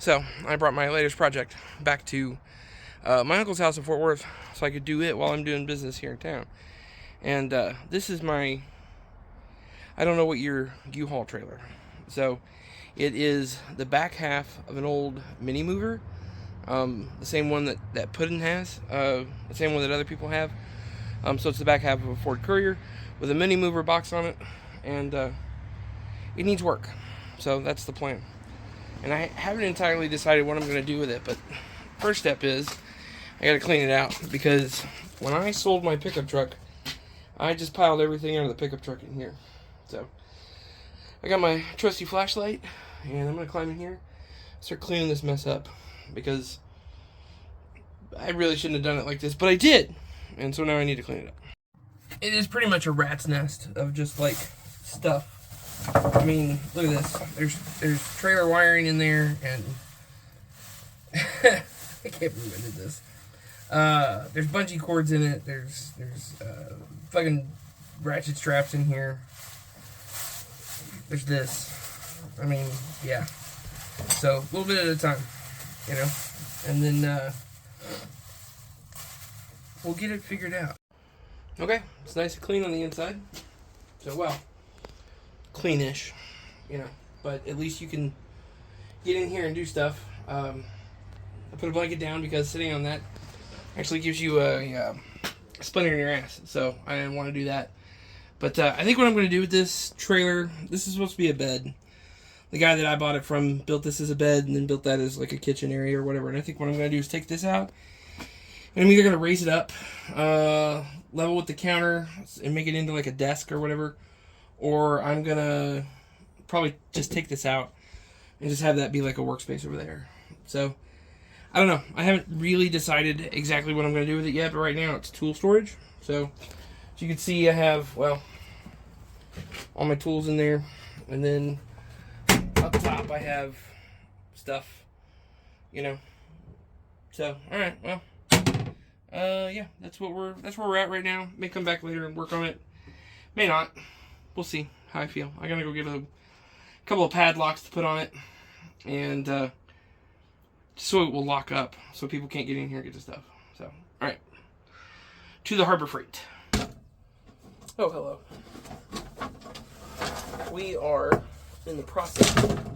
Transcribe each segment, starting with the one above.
So I brought my latest project back to my uncle's house in Fort Worth so I could do it while I'm doing business here in town. And this is my, I don't know what your Uhaul trailer. So it is the back half of an old mini mover. The same one that Puddin has, the same one that other people have. So it's the back half of a Ford Courier with a mini mover box on it, and it needs work. So that's the plan. And I haven't entirely decided what I'm going to do with it, but first step is I got to clean it out, because when I sold my pickup truck, I just piled everything out of the pickup truck in here. So I got my trusty flashlight, and I'm going to climb in here, start cleaning this mess up, because I really shouldn't have done it like this, but I did. And so now I need to clean it up. It is pretty much a rat's nest of just like stuff. I mean, look at this. There's trailer wiring in there, and I can't believe I did this. There's bungee cords in it. There's fucking ratchet straps in here. There's this. I mean, yeah. So a little bit at a time, you know, and then we'll get it figured out. Okay, it's nice and clean on the inside. So, well, cleanish, you know, but at least you can get in here and do stuff. I put a blanket down because sitting on that actually gives you a splinter in your ass, so I didn't want to do that. But I think what I'm going to do with this trailer, this is supposed to be a bed. The guy that I bought it from built this as a bed and then built that as like a kitchen area or whatever. And I think what I'm going to do is take this out, and I'm either going to raise it up, level with the counter, and make it into like a desk or whatever, or I'm going to probably just take this out and just have that be like a workspace over there. So, I don't know. I haven't really decided exactly what I'm going to do with it yet, but right now it's tool storage. So, as you can see, I have, well, all my tools in there, and then up top I have stuff, you know. So, alright, well, yeah, that's where we're at right now. May come back later and work on it. May not. We'll see how I feel. I gotta go get a couple of padlocks to put on it, and so it will lock up, so people can't get in here and get the stuff. So, alright. To the Harbor Freight. Oh, hello. We are in the process of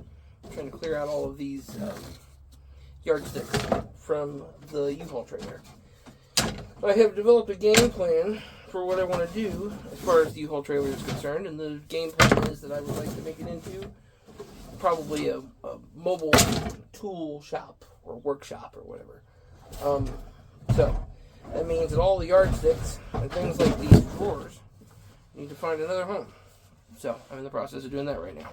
trying to clear out all of these yardsticks from the U-Haul trailer. I have developed a game plan for what I want to do as far as the U-Haul trailer is concerned, and the game plan is that I would like to make it into probably a mobile tool shop or workshop or whatever. So that means that all the yardsticks and things like these drawers need to find another home. So I'm in the process of doing that right now.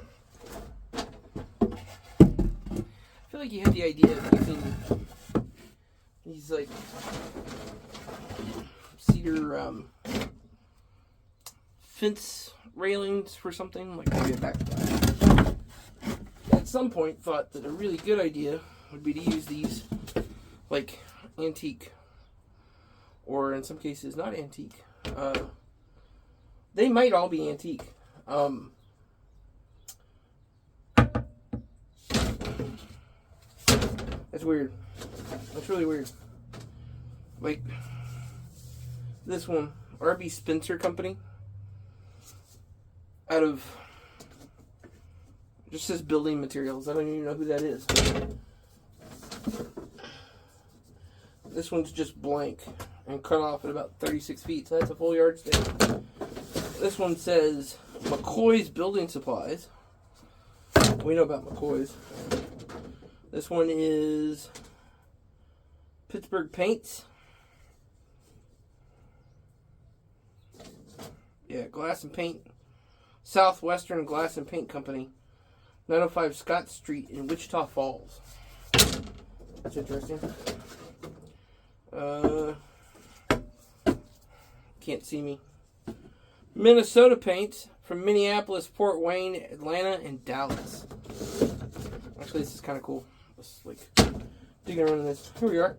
I feel like you have the idea of using these like cedar fence railings for something, like maybe a backpack. At some point thought that a really good idea would be to use these like antique, or in some cases not antique. They might all be antique. That's weird. That's really weird. Like this one, R.B. Spencer Company, out of, just says building materials. I don't even know who that is. This one's just blank and cut off at about 36 feet, so that's a full yardstick. This one says McCoy's Building Supplies. We know about McCoy's. This one is Pittsburgh Paints. Yeah, Glass and Paint. Southwestern Glass and Paint Company. 905 Scott Street in Wichita Falls. That's interesting. Can't see me. Minnesota Paints from Minneapolis, Fort Wayne, Atlanta, and Dallas. Actually, this is kind of cool. Let's like digging around in this. Here we are.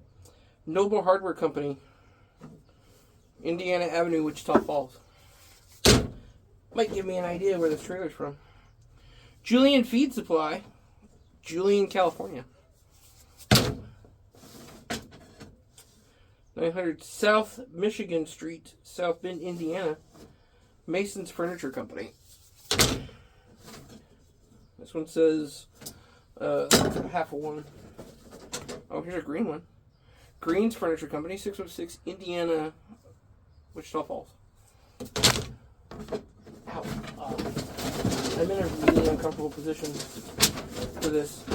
Noble Hardware Company, Indiana Avenue, Wichita Falls. Might give me an idea where this trailer's from. Julian Feed Supply, Julian, California. 900 South Michigan Street, South Bend, Indiana. Mason's Furniture Company. This one says half of one. Oh, here's a green one. Green's Furniture Company, 606 Indiana, Wichita Falls. Ow. I'm in a really uncomfortable position for this.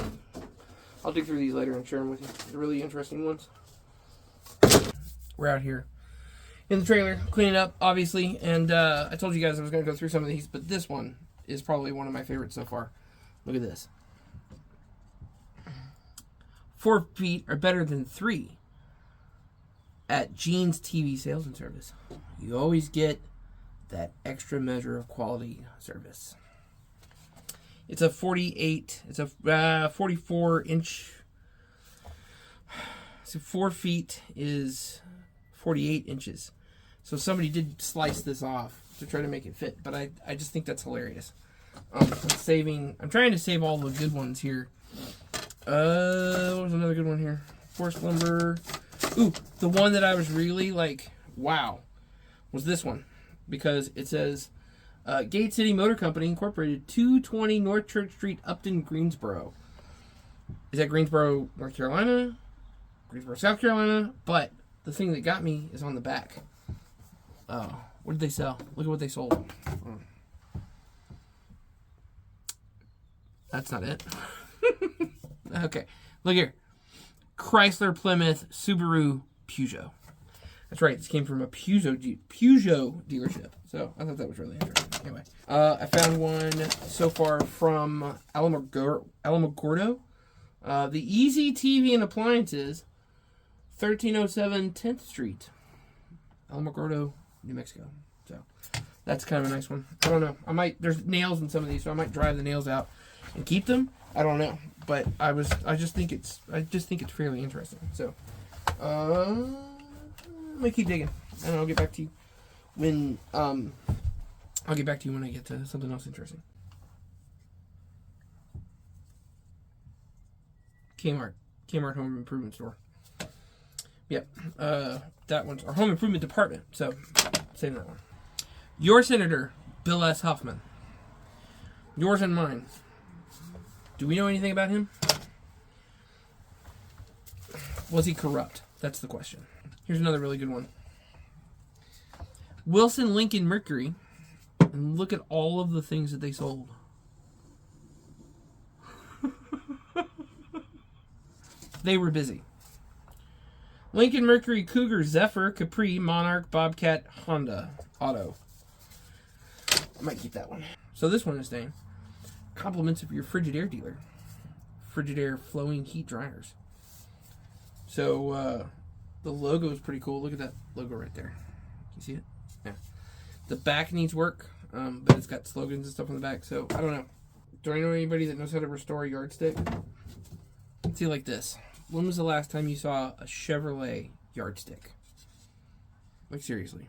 I'll dig through these later and share them with you. They're really interesting ones. We're out here in the trailer, cleaning up, obviously, and I told you guys I was going to go through some of these, but this one is probably one of my favorites so far. Look at this. 4 feet are better than 3 at Gene's TV Sales and Service. You always get that extra measure of quality service. It's a 48, it's a 44 inch, so 4 feet is 48 inches. So somebody did slice this off to try to make it fit, but I just think that's hilarious. I'm trying to save all the good ones here. What was another good one here? Forest lumber. Ooh, the one that I was really like, wow, was this one. Because it says, Gate City Motor Company Incorporated, 220 North Church Street, Upton, Greensboro. Is that Greensboro, North Carolina? Greensboro, South Carolina? But the thing that got me is on the back. Oh, what did they sell? Look at what they sold. That's not it. Okay, look here. Chrysler, Plymouth, Subaru, Peugeot. That's right. This came from a Peugeot dealership. So I thought that was really interesting. Anyway, I found one so far from Alamogordo. The Easy TV and Appliances, 1307 10th Street, Alamogordo, New Mexico. So that's kind of a nice one. I don't know. There's nails in some of these, so I might drive the nails out and keep them. I don't know, but I just think it's fairly interesting. So I'm gonna keep digging, and I'll get back to you when I get to something else interesting. Kmart Home Improvement Store. Yep, that one's our home improvement department. So save that one. Your Senator, Bill S. Huffman. Yours and mine. Do we know anything about him? Was he corrupt? That's the question. Here's another really good one. Wilson Lincoln Mercury. And look at all of the things that they sold. They were busy. Lincoln Mercury, Cougar, Zephyr, Capri, Monarch, Bobcat, Honda, Auto. I might keep that one. So this one is saying, compliments of your Frigidaire dealer. Frigidaire flowing heat dryers. So the logo is pretty cool. Look at that logo right there. Can you see it? Yeah. The back needs work, but it's got slogans and stuff on the back. So I don't know. Do I know anybody that knows how to restore a yardstick? Let's see, like this. When was the last time you saw a Chevrolet yardstick? Like seriously.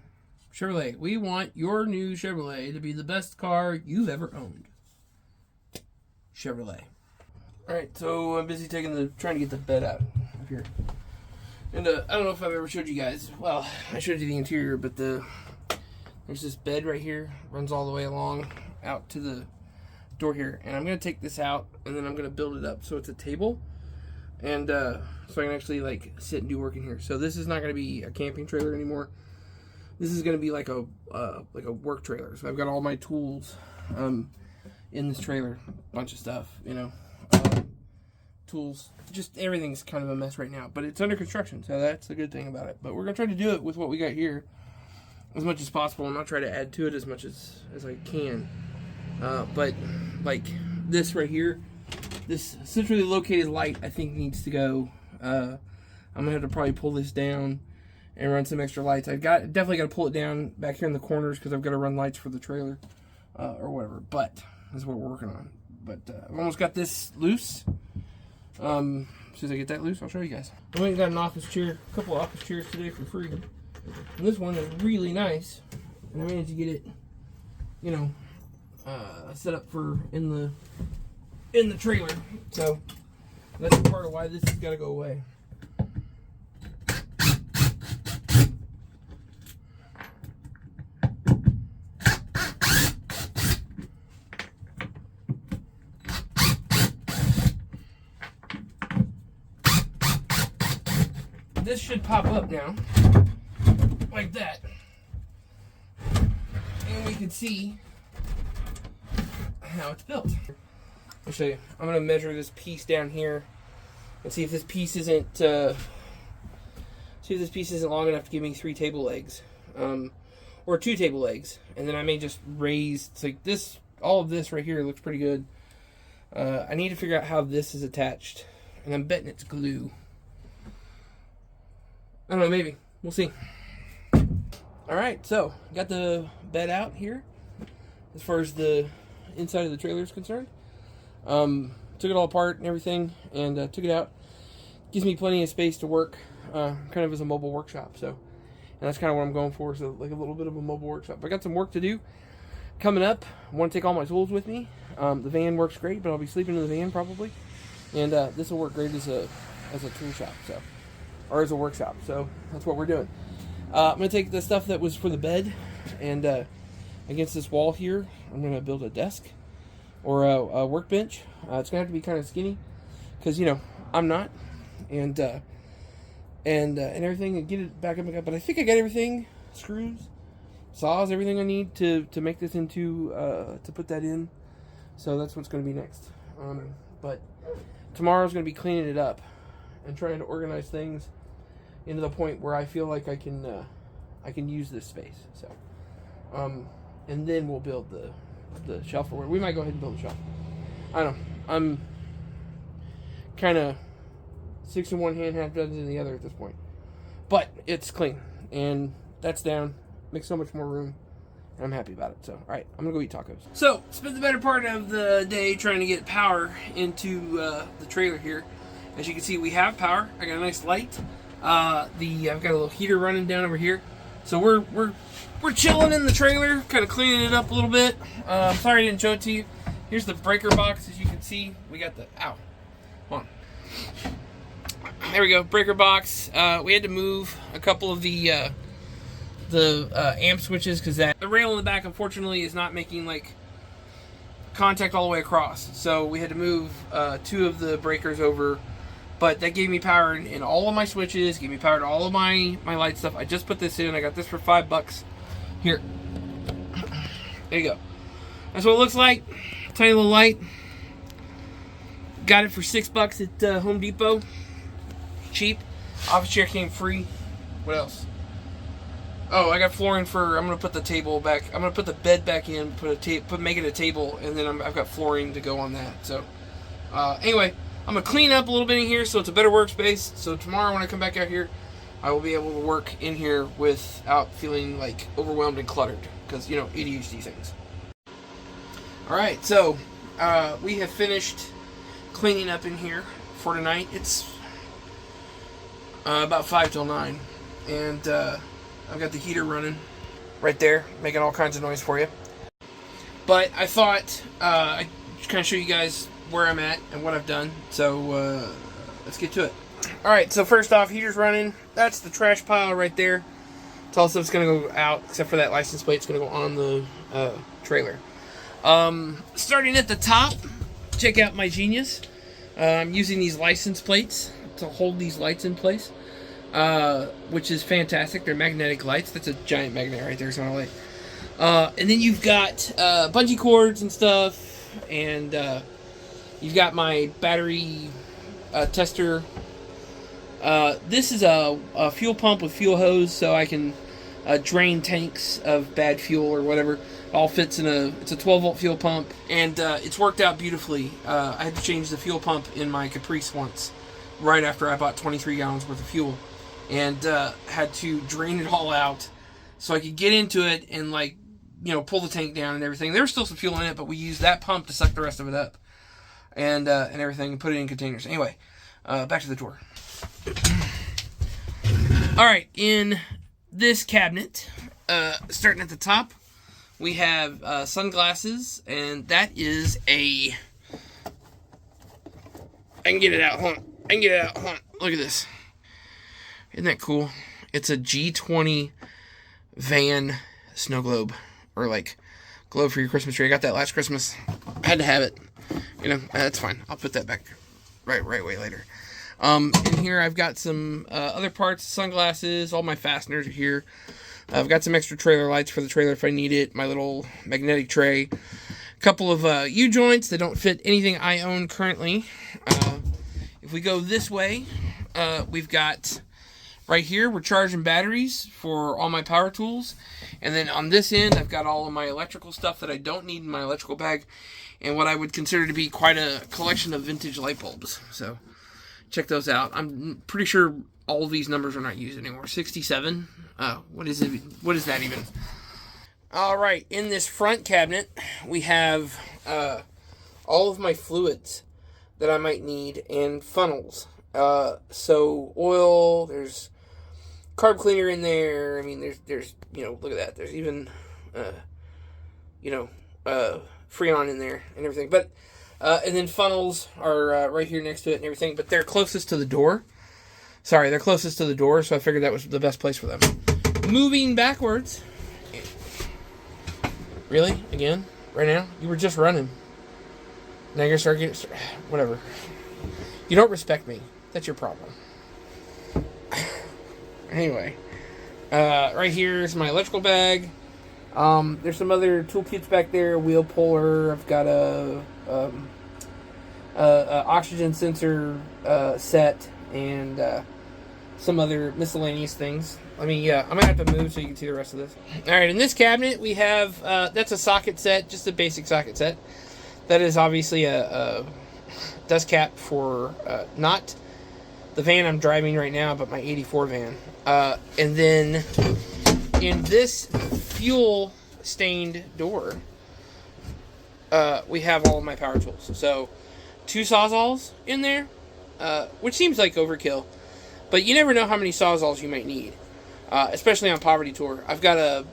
Chevrolet, we want your new Chevrolet to be the best car you've ever owned. Chevrolet. Alright, so I'm busy trying to get the bed out of here. And I don't know if I've ever showed you guys. Well, I showed you the interior, but there's this bed right here. Runs all the way along out to the door here. And I'm going to take this out, and then I'm going to build it up so it's a table. And so I can actually like sit and do work in here. So this is not going to be a camping trailer anymore. This is going to be like a work trailer. So I've got all my tools in this trailer. A bunch of stuff, you know. Tools. Just everything's kind of a mess right now. But it's under construction, so that's the good thing about it. But we're going to try to do it with what we got here as much as possible and not try to add to it as much as I can. But like this right here, this centrally located light, I think needs to go. I'm going to have to probably pull this down and run some extra lights. Definitely got to pull it down back here in the corners because I've got to run lights for the trailer or whatever. But that's what we're working on. But I've almost got this loose. As soon as I get that loose, I'll show you guys. I went and got an office chair, a couple of office chairs today for free. And this one is really nice. And I managed to get it, you know, set up for in the trailer. So that's part of why this has got to go away. this should pop up now, like that. And we can see how it's built. I'll show you. I'm going to measure this piece down here and see if this piece isn't long enough to give me 3 table legs, or 2 table legs, and then I may just raise. It's like this. All of this right here looks pretty good. I need to figure out how this is attached, and I'm betting it's glue. I don't know, maybe. We'll see. Alright, so got the bed out here as far as the inside of the trailer is concerned. Took it all apart and everything, and took it out. Gives me plenty of space to work, kind of as a mobile workshop. So, and that's kind of what I'm going for, so like a little bit of a mobile workshop. I got some work to do coming up. I want to take all my tools with me. The van works great, but I'll be sleeping in the van probably. And this will work great as a tool shop, so, or as a workshop. So that's what we're doing. I'm going to take the stuff that was for the bed, and against this wall here, I'm going to build a desk or a workbench. It's going to have to be kind of skinny because, you know, I'm not. And everything, and get it back up. But I think I got everything, screws, saws, everything I need to make this into, to put that in. So that's what's going to be next. But tomorrow's going to be cleaning it up and trying to organize things into the point where I feel like I can use this space. So, and then we'll build the shelf, or we might go ahead and build the shelf. I don't know. I'm kind of 6 in one hand, half dozen in the other at this point. But it's clean, and that's down. Makes so much more room, and I'm happy about it. So, all right, I'm gonna go eat tacos. So, spent the better part of the day trying to get power into the trailer here. As you can see, we have power. I got a nice light. I've got a little heater running down over here. So we're chilling in the trailer, kind of cleaning it up a little bit. I'm sorry I didn't show it to you. Here's the breaker box. As you can see, we got the hold on. There we go, breaker box. We had to move a couple of the amp switches because the rail in the back, unfortunately, is not making like contact all the way across. So we had to move 2 of the breakers over. But that gave me power in all of my switches, gave me power to all of my light stuff. I just put this in. I got this for $5. Here. There you go. That's what it looks like. Tiny little light. Got it for $6 at Home Depot. Cheap. Office chair came free. What else? Oh, I got flooring for. I'm gonna put the table back. I'm gonna put the bed back in. Make it a table, and then I've got flooring to go on that. So, anyway. I'm going to clean up a little bit in here so it's a better workspace. So tomorrow when I come back out here, I will be able to work in here without feeling like overwhelmed and cluttered. Because, you know, ADHD things. Alright, so we have finished cleaning up in here for tonight. It's about 5 till 9. And I've got the heater running right there, making all kinds of noise for you. But I thought I'd kind of show you guys where I'm at and what I've done. So let's get to it. Alright, so first off, heater's running. That's the trash pile right there. It's all stuff's going to go out, except for that license plate. It's going to go on the trailer. Starting at the top, check out my genius. I'm using these license plates to hold these lights in place, which is fantastic. They're magnetic lights. That's a giant magnet right there. It's not a light. And then you've got bungee cords and stuff, and you've got my battery tester. This is a fuel pump with fuel hose, so I can drain tanks of bad fuel or whatever. It all fits in it's a 12-volt fuel pump, and it's worked out beautifully. I had to change the fuel pump in my Caprice once, right after I bought 23 gallons worth of fuel, and had to drain it all out so I could get into it and, like, you know, pull the tank down and everything. There was still some fuel in it, but we used that pump to suck the rest of it up. And everything, and put it in containers. Anyway, back to the tour. Alright, in this cabinet, starting at the top, we have sunglasses, and that is I can get it out, hold on. Look at this. Isn't that cool? It's a G20 van snow globe, or like globe for your Christmas tree. I got that last Christmas. I had to have it. You know, that's fine. I'll put that back right away later. In here I've got some other parts, sunglasses, all my fasteners are here. I've got some extra trailer lights for the trailer if I need it, my little magnetic tray. A couple of U-joints that don't fit anything I own currently. If we go this way, we've got right here, we're charging batteries for all my power tools. And then on this end, I've got all of my electrical stuff that I don't need in my electrical bag. And what I would consider to be quite a collection of vintage light bulbs. So check those out. I'm pretty sure all of these numbers are not used anymore. 67. What is it? What is that even? All right. In this front cabinet, we have all of my fluids that I might need and funnels. So oil. There's carb cleaner in there. I mean, there's look at that. There's even Freon in there and everything. But and then funnels are right here next to it and everything. But they're closest to the door. Sorry, they're closest to the door, so I figured that was the best place for them. Moving backwards. Really? Again? Right now? You were just running. Now you're going to start getting... Whatever. You don't respect me. That's your problem. Anyway. Right here is my electrical bag. There's some other toolkits back there. Wheel puller. I've got a oxygen sensor set. And some other miscellaneous things. I'm going to have to move so you can see the rest of this. Alright, in this cabinet we have, that's a socket set, just a basic socket set. That is obviously a dust cap for, not the van I'm driving right now, but my 84 van. And then, in this fuel stained door, we have all of my power tools. So, 2 Sawzalls in there. Which seems like overkill, but you never know how many Sawzalls you might need, especially on Poverty Tour. I've got a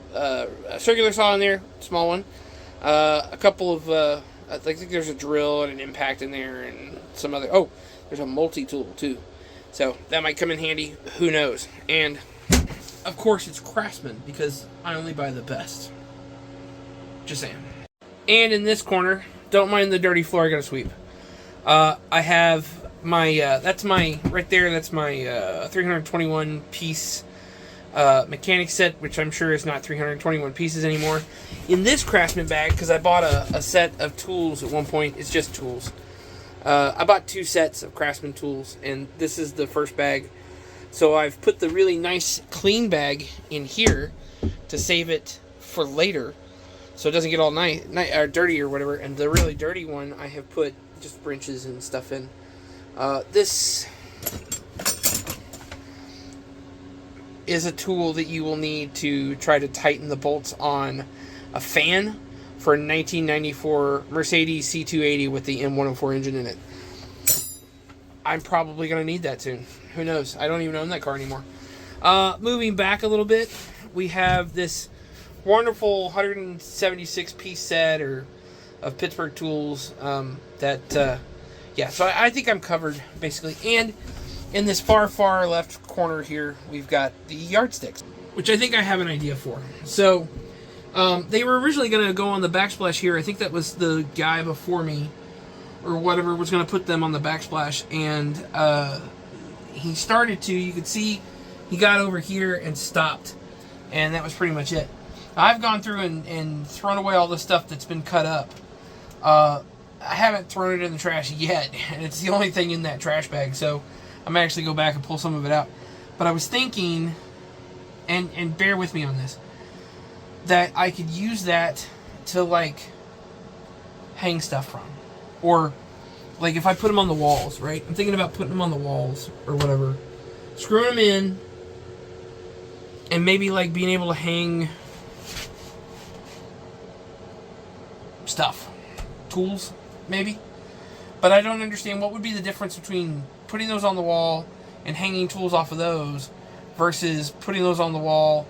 circular saw in there, small one, a couple of, I think there's a drill and an impact in there, and some other, there's a multi-tool too, so that might come in handy, who knows. And, of course, it's Craftsman, because I only buy the best. Just saying. And in this corner, don't mind the dirty floor I gotta sweep. I have my that's my 321 piece mechanic set, which I'm sure is not 321 pieces anymore. In this Craftsman bag, because I bought a set of tools at one point, it's just tools. I bought 2 sets of Craftsman tools, and this is the first bag. So I've put the really nice clean bag in here to save it for later, so it doesn't get all dirty or whatever. And the really dirty one, I have put just wrenches and stuff in. This is a tool that you will need to try to tighten the bolts on a fan for a 1994 Mercedes C280 with the M104 engine in it. I'm probably going to need that soon. Who knows? I don't even own that car anymore. Moving back a little bit, we have this wonderful 176 piece set of Pittsburgh tools so I think I'm covered, basically. And in this far left corner here, we've got the yardsticks, which I think I have an idea for. So, they were originally going to go on the backsplash here. I think that was the guy before me, or whatever, was going to put them on the backsplash. And he started to. You could see he got over here and stopped. And that was pretty much it. I've gone through and thrown away all the stuff that's been cut up. I haven't thrown it in the trash yet, and it's the only thing in that trash bag, so I'm going to actually go back and pull some of it out. But I was thinking, and bear with me on this, that I could use that to, hang stuff from. Or, if I put them on the walls, right? I'm thinking about putting them on the walls, or whatever. Screwing them in, and maybe, being able to hang stuff. Tools, maybe. But I don't understand what would be the difference between putting those on the wall and hanging tools off of those versus putting those on the wall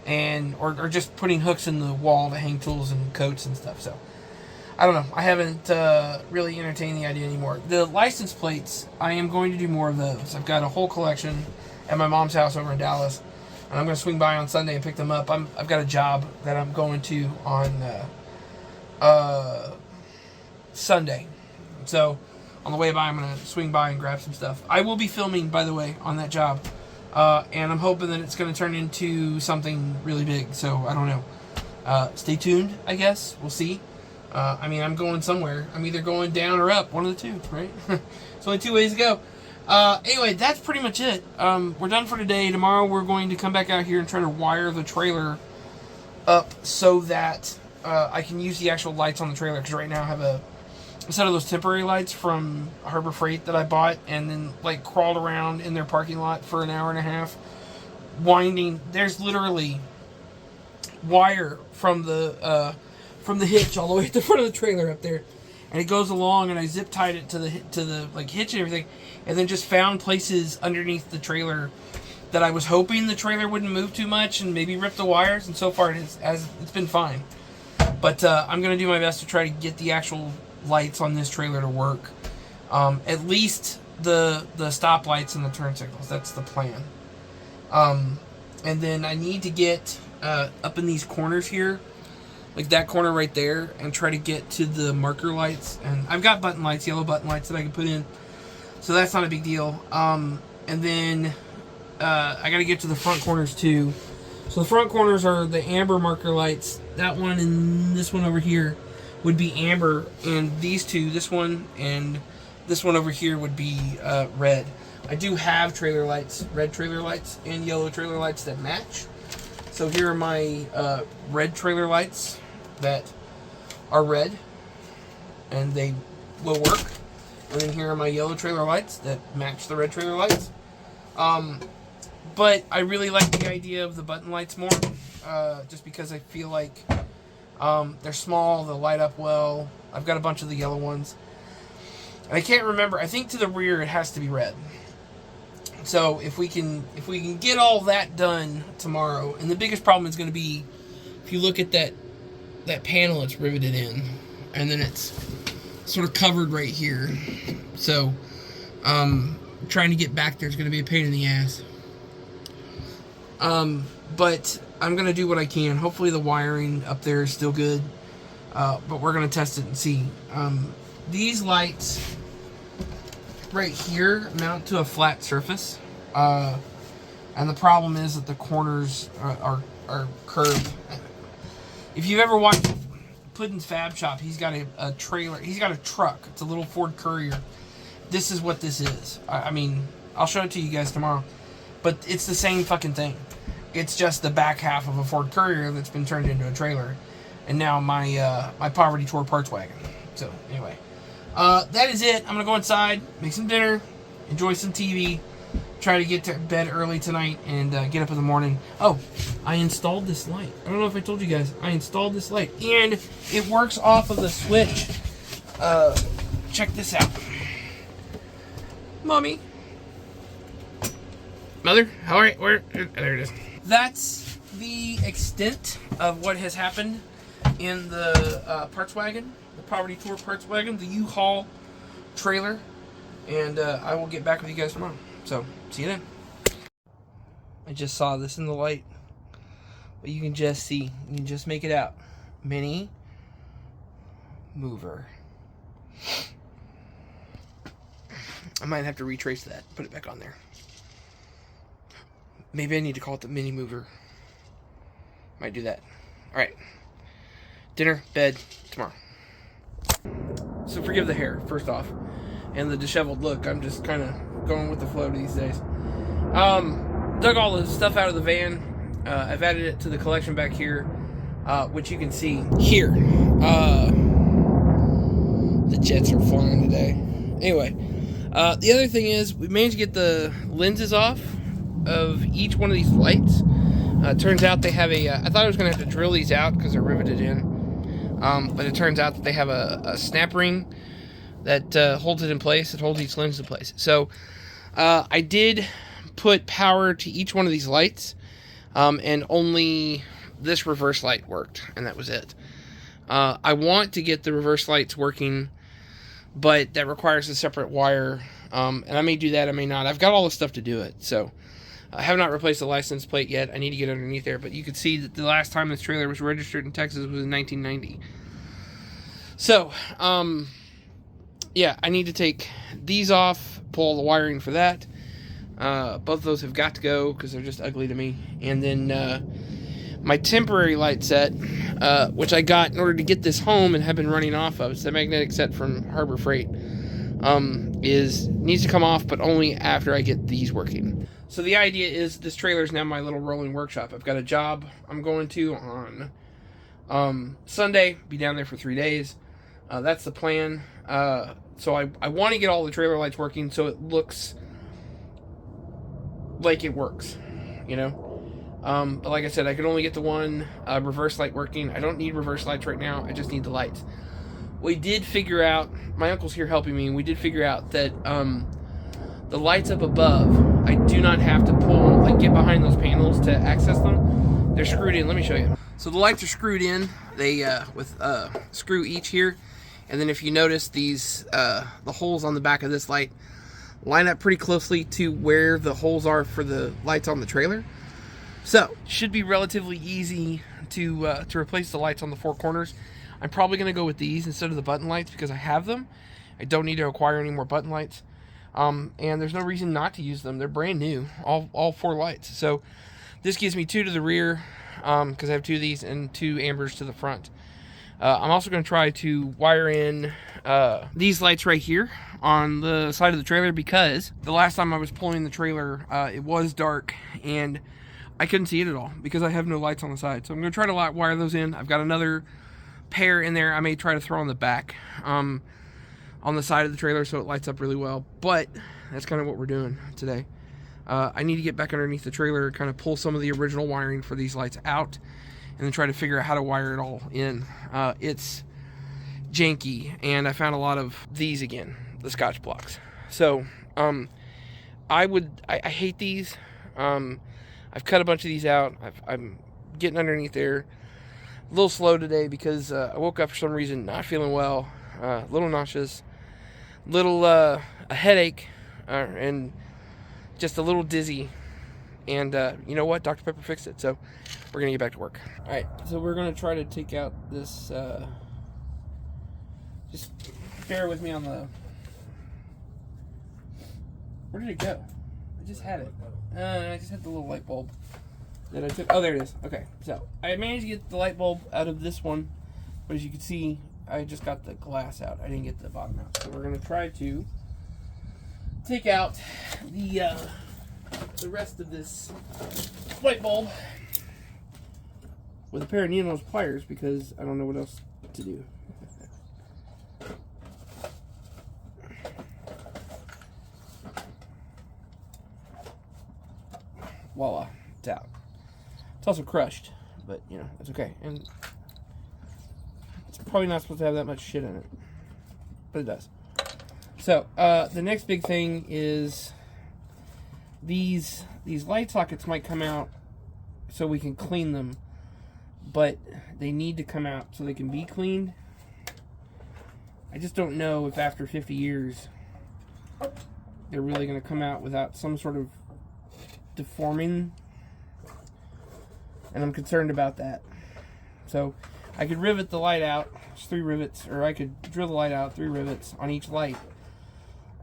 or just putting hooks in the wall to hang tools and coats and stuff. So I don't know. I haven't really entertained the idea anymore. The license plates, I am going to do more of those. I've got a whole collection at my mom's house over in Dallas, and I'm going to swing by on Sunday and pick them up. I've got a job that I'm going to on Sunday. So on the way by, I'm going to swing by and grab some stuff. I will be filming, by the way, on that job. And I'm hoping that it's going to turn into something really big. So, I don't know. Stay tuned, I guess. We'll see. I mean, I'm going somewhere. I'm either going down or up. One of the two, right? It's only 2 ways to go. Anyway, that's pretty much it. We're done for today. Tomorrow we're going to come back out here and try to wire the trailer up so that I can use the actual lights on the trailer. Because right now I have a set of those temporary lights from Harbor Freight that I bought and then like crawled around in their parking lot for an hour and a half winding. There's literally wire from the hitch all the way to the front of the trailer up there, and it goes along, and I zip tied it to the like hitch and everything, and then just found places underneath the trailer that I was hoping the trailer wouldn't move too much and maybe rip the wires, and so far it's been fine. But I'm gonna do my best to try to get the actual lights on this trailer to work. At least the stop lights and the turn signals. That's the plan. And then I need to get up in these corners here, like that corner right there, and try to get to the marker lights. And I've got button lights, yellow button lights that I can put in, so that's not a big deal. And then I got to get to the front corners too. So the front corners are the amber marker lights. That one and this one over here would be amber, and these two, this one and this one over here, would be red. I do have trailer lights, red trailer lights and yellow trailer lights that match. So here are my red trailer lights that are red, and they will work. And then here are my yellow trailer lights that match the red trailer lights. But I really like the idea of the button lights more, just because I feel like they're small, they'll light up well. I've got a bunch of the yellow ones. And I can't remember, I think to the rear it has to be red. So if we can get all that done tomorrow, and the biggest problem is going to be, if you look at that panel, it's riveted in, and then it's sort of covered right here. So trying to get back there is going to be a pain in the ass. But I'm going to do what I can. Hopefully the wiring up there is still good. But we're going to test it and see. These lights right here mount to a flat surface. And the problem is that the corners are curved. If you've ever watched Puddin's Fab Shop, he's got a trailer. He's got a truck. It's a little Ford Courier. This is what this is. I mean, I'll show it to you guys tomorrow. But it's the same fucking thing. It's just the back half of a Ford Courier that's been turned into a trailer. And now my Poverty Tour parts wagon. So, anyway. That is it. I'm going to go inside, make some dinner, enjoy some TV, try to get to bed early tonight, and get up in the morning. Oh, I installed this light. I don't know if I told you guys. I installed this light, and it works off of the switch. Check this out. Mommy. Mother, how are you? Where? There it is. That's the extent of what has happened in the parts wagon, the Poverty Tour parts wagon, the Uhaul trailer, and I will get back with you guys tomorrow. So, see you then. I just saw this in the light, but you can just see, you can just make it out. Mini mover. I might have to retrace that, put it back on there. Maybe I need to call it the mini mover. Might do that. Alright. Dinner, bed, tomorrow. So forgive the hair, first off. And the disheveled look. I'm just kind of going with the flow these days. Dug all the stuff out of the van. I've added it to the collection back here. Which you can see here. The jets are flying today. Anyway. The other thing is, we managed to get the lenses off of each one of these lights. Turns out they have a, I thought I was going to have to drill these out because they're riveted in. But it turns out that they have a snap ring that holds it in place. It holds each lens in place. So I did put power to each one of these lights, and only this reverse light worked, and that was it. I want to get the reverse lights working, but that requires a separate wire, and I may do that, I may not. I've got all the stuff to do it, so I have not replaced the license plate yet. I need to get underneath there, but you can see that the last time this trailer was registered in Texas was in 1990. So, yeah, I need to take these off, pull all the wiring for that. Both of those have got to go because they're just ugly to me. And then my temporary light set, which I got in order to get this home and have been running off of, it's the magnetic set from Harbor Freight, needs to come off, but only after I get these working. So the idea is this trailer is now my little rolling workshop. I've got a job I'm going to on Sunday, be down there for 3 days. That's the plan. So I want to get all the trailer lights working so it looks like it works, you know. But like I said, I could only get the one reverse light working. I don't need reverse lights right now. I just need the lights. We did figure out, my uncle's here helping me, and we did figure out that the lights up above, I do not have to pull, like get behind those panels to access them. They're screwed in. Let me show you. So the lights are screwed in. They with screw each here, and then if you notice these the holes on the back of this light line up pretty closely to where the holes are for the lights on the trailer. So should be relatively easy to replace the lights on the four corners. I'm probably going to go with these instead of the button lights because I have them. I don't need to acquire any more button lights. And there's no reason not to use them. They're brand new, all four lights. So this gives me two to the rear because I have two of these and two ambers to the front. I'm also going to try to wire in these lights right here on the side of the trailer because the last time I was pulling the trailer, it was dark and I couldn't see it at all because I have no lights on the side. So I'm going to try to wire those in. I've got another pair in there I may try to throw on the back on the side of the trailer so it lights up really well, but that's kind of what we're doing today. I need to get back underneath the trailer, kind of pull some of the original wiring for these lights out and then try to figure out how to wire it all in. It's janky, and I found a lot of these again, the Scotch blocks. So I hate these. I've cut a bunch of these out. I'm getting underneath there. A little slow today because I woke up for some reason not feeling well, a little nauseous, a headache, and just a little dizzy. And you know what? Dr. Pepper fixed it, so we're going to get back to work. All right, so we're going to try to take out this, just bear with me on the, where did it go? I just had it. I just had the little light bulb that I took. Oh, there it is. Okay, so I managed to get the light bulb out of this one, but as you can see, I just got the glass out. I didn't get the bottom out. So we're going to try to take out the rest of this light bulb with a pair of needle-nose pliers because I don't know what else to do. Voila, it's out. It's also crushed, but you know, it's okay. And it's probably not supposed to have that much shit in it, but it does. So the next big thing is these light sockets might come out so we can clean them, but they need to come out so they can be cleaned. I just don't know if after 50 years they're really going to come out without some sort of deforming, and I'm concerned about that. So I could rivet the light out, it's 3 rivets, or I could drill the light out, 3 rivets on each light,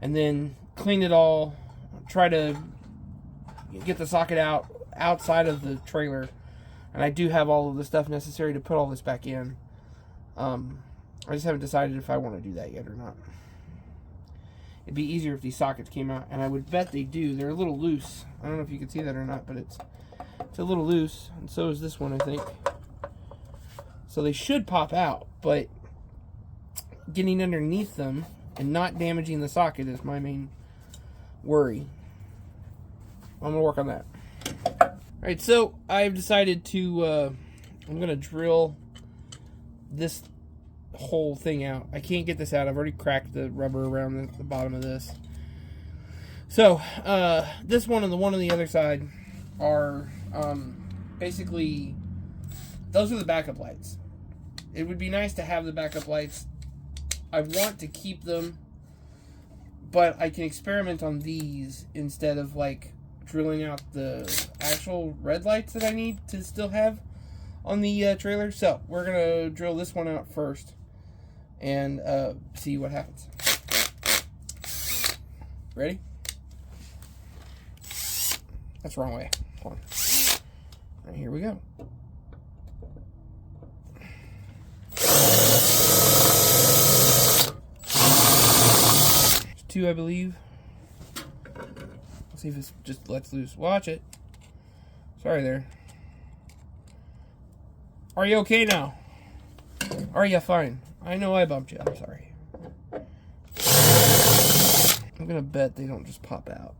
and then clean it all, try to get the socket out outside of the trailer, and I do have all of the stuff necessary to put all this back in. I just haven't decided if I want to do that yet or not. It'd be easier if these sockets came out, and I would bet they do. They're a little loose. I don't know if you can see that or not, but it's a little loose, and so is this one, I think. So they should pop out, but getting underneath them and not damaging the socket is my main worry. I'm going to work on that. Alright, so I've decided to, I'm going to drill this whole thing out. I can't get this out. I've already cracked the rubber around the bottom of this. So, this one and the one on the other side are basically, those are the backup lights. It would be nice to have the backup lights. I want to keep them, but I can experiment on these instead of like drilling out the actual red lights that I need to still have on the trailer. So we're gonna drill this one out first and see what happens. Ready? That's the wrong way. Hold on. All right, here we go. There's 2, I believe. Let's see if this just lets loose. Watch it. Sorry there. Are you okay now? Are you fine? I know I bumped you. I'm sorry. I'm gonna bet they don't just pop out.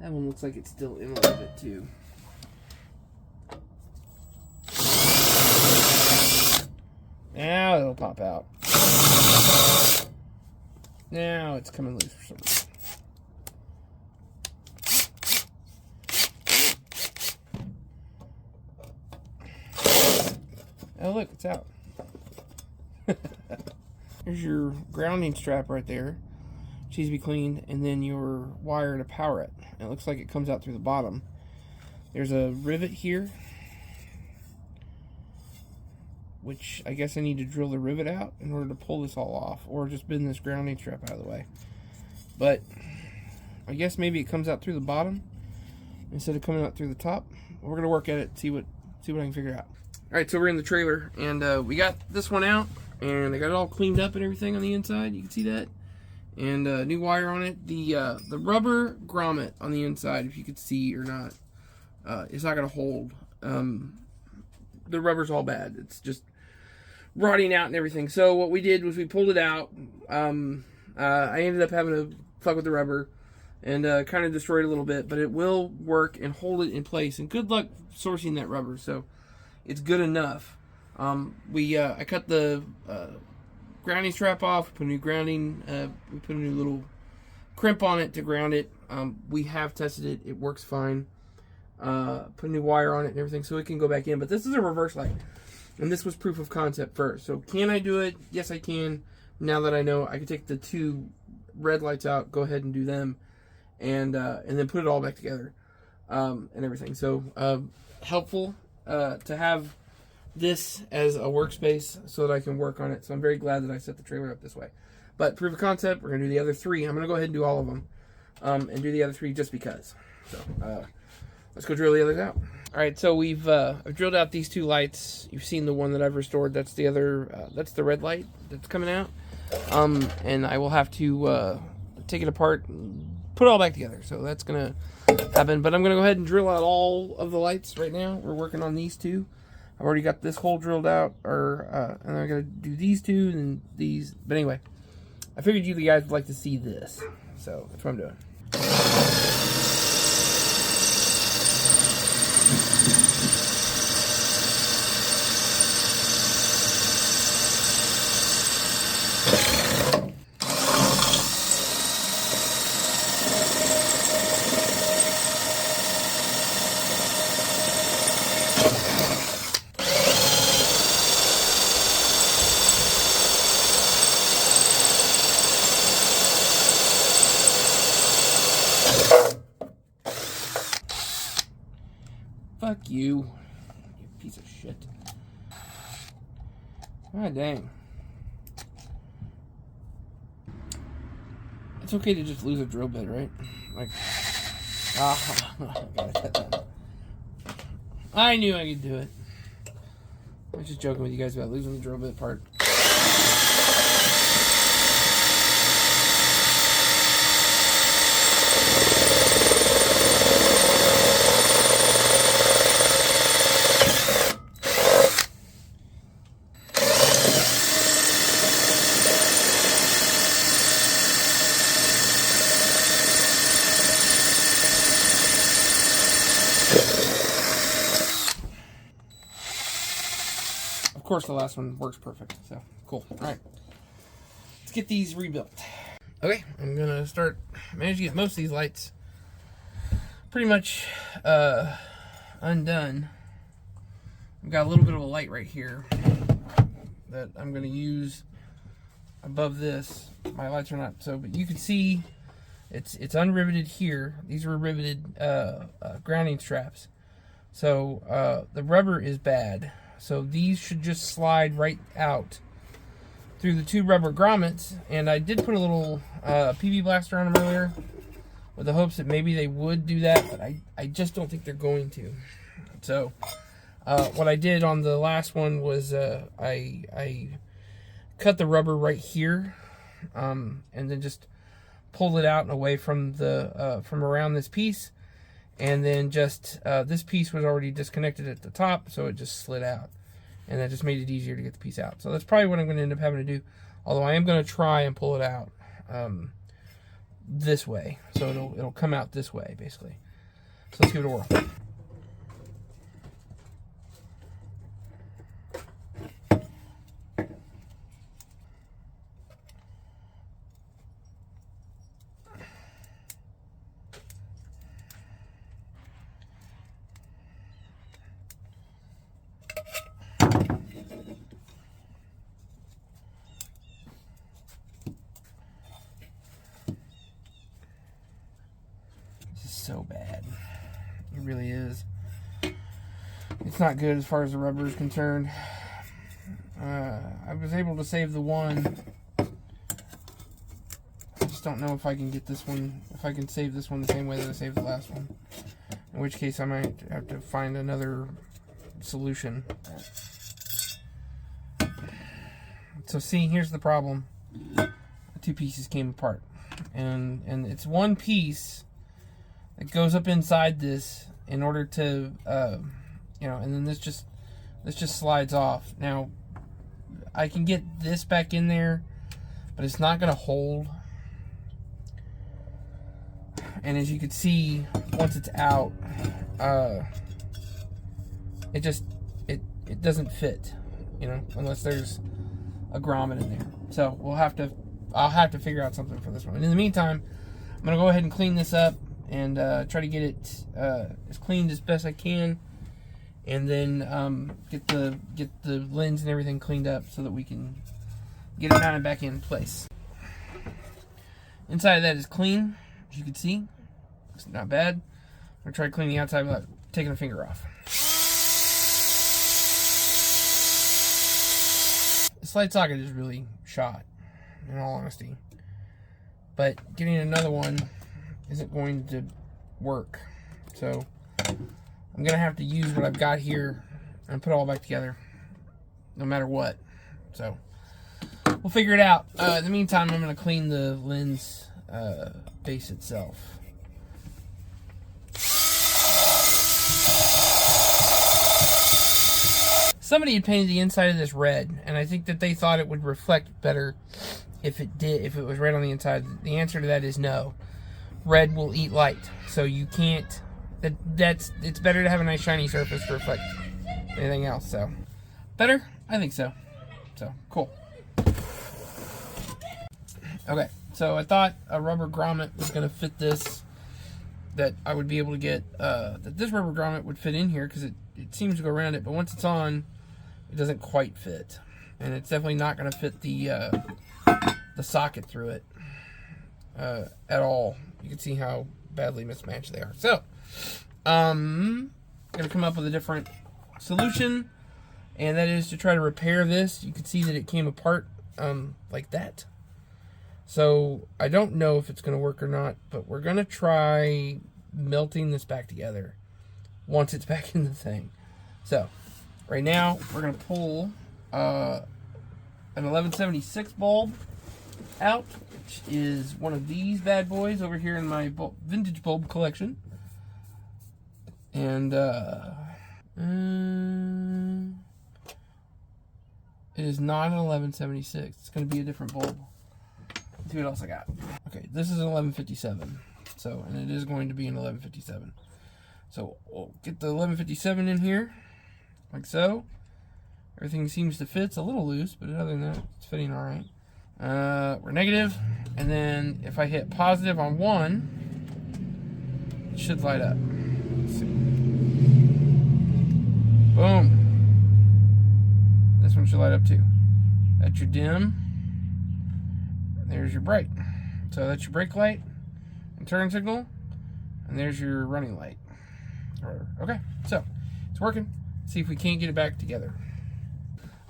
That one looks like it's still in a little bit too. Now it'll pop out. Now it's coming loose for some reason. Oh look, it's out. There's your grounding strap right there. It needs to be cleaned, and then your wire to power it. It looks like it comes out through the bottom. There's a rivet here, which I guess I need to drill the rivet out in order to pull this all off, or just bend this grounding strap out of the way. But I guess maybe it comes out through the bottom instead of coming out through the top. We're gonna work at it, see what I can figure out. All right, so we're in the trailer, and we got this one out, and I got it all cleaned up and everything on the inside. You can see that, and new wire on it. The rubber grommet on the inside, if you could see or not, it's not gonna hold. The rubber's all bad. It's just rotting out and everything. So what we did was we pulled it out. I ended up having to fuck with the rubber and kind of destroy it a little bit, but it will work and hold it in place. And good luck sourcing that rubber. So it's good enough. I cut the grounding strap off, put a new grounding, we put a new little crimp on it to ground it. We have tested it, it works fine. Put a new wire on it and everything so it can go back in, but this is a reverse light, and this was proof of concept first. So can I do it? Yes, I can. Now that I know I can take the 2 red lights out, go ahead and do them, and then put it all back together, and everything. So helpful to have this as a workspace so that I can work on it. So I'm very glad that I set the trailer up this way. But proof of concept, we're gonna do the other 3. I'm gonna go ahead and do all of them, and do the other 3 just because. So let's go drill the others out. All right, so I've drilled out these 2 lights. You've seen the one that I've restored. That's the other. That's the red light that's coming out. And I will have to take it apart, and put it all back together. So that's gonna happen. But I'm gonna go ahead and drill out all of the lights right now. We're working on these 2. I've already got this hole drilled out, and I gotta do these 2 and these. But anyway, I figured you guys would like to see this, so that's what I'm doing. Fuck you, you piece of shit. God dang. It's okay to just lose a drill bit, right? Like, I knew I could do it. I was just joking with you guys about losing the drill bit part. Of course, the last one works perfect, so cool. All right, let's get these rebuilt. Okay, I'm gonna start. I managed to get most of these lights pretty much undone. I've got a little bit of a light right here that I'm gonna use above this. My lights are not so, but you can see it's unriveted here. These are riveted grounding straps. So the rubber is bad. So these should just slide right out through the two rubber grommets, and I did put a little PV blaster on them earlier with the hopes that maybe they would do that, but I just don't think they're going to. So what I did on the last one was I cut the rubber right here, and then just pulled it out and away from the from around this piece, and then just this piece was already disconnected at the top, so it just slid out, and that just made it easier to get the piece out. So that's probably what I'm going to end up having to do, although I am going to try and pull it out this way, so it'll come out this way basically. So let's give it a whirl. So bad. It really is. It's not good as far as the rubber is concerned. I was able to save the one. I just don't know if I can get this one, if I can save this one the same way that I saved the last one. In which case I might have to find another solution. So see, here's the problem. The two pieces came apart. And it's one piece it goes up inside this in order to, you know, and then this just slides off. Now, I can get this back in there, but it's not going to hold. And as you can see, once it's out, it doesn't fit, you know, unless there's a grommet in there. So I'll have to figure out something for this one. And in the meantime, I'm going to go ahead and clean this up and try to get it as cleaned as best I can, and then get the lens and everything cleaned up so that we can get it mounted back in place. Inside of that is clean, as you can see. It's not bad. I'm gonna try to clean the outside without taking a finger off. The slide socket is really shot, in all honesty, but getting another one isn't going to work. So I'm gonna have to use what I've got here and put it all back together, no matter what. So we'll figure it out. In the meantime, I'm gonna clean the lens base itself. Somebody had painted the inside of this red, and I think that they thought it would reflect better if it was red on the inside. The answer to that is no. Red will eat light, so you can't. It's better to have a nice shiny surface to reflect anything else. So, better? I think so. So, cool. Okay, so I thought a rubber grommet was going to fit this, that I would be able to get, that this rubber grommet would fit in here, because it seems to go around it, but once it's on, it doesn't quite fit. And it's definitely not going to fit the socket through it at all. You can see how badly mismatched they are. So, I'm going to come up with a different solution, and that is to try to repair this. You can see that it came apart like that. So, I don't know if it's going to work or not, but we're going to try melting this back together once it's back in the thing. So, right now, we're going to pull an 1176 bulb out, which is one of these bad boys over here in my vintage bulb collection. And it is not an 1176. It's going to be a different bulb. Let's see what else I got. Okay, this is an 1157. So, and it is going to be an 1157. So, we'll get the 1157 in here, like so. Everything seems to fit. It's a little loose, but other than that, it's fitting all right. We're negative, and then if I hit positive on one, it should light up. Let's see. Boom. This one should light up too. That's your dim. There's your bright. So that's your brake light and turn signal, and there's your running light. Okay, so it's working. Let's see if we can't get it back together.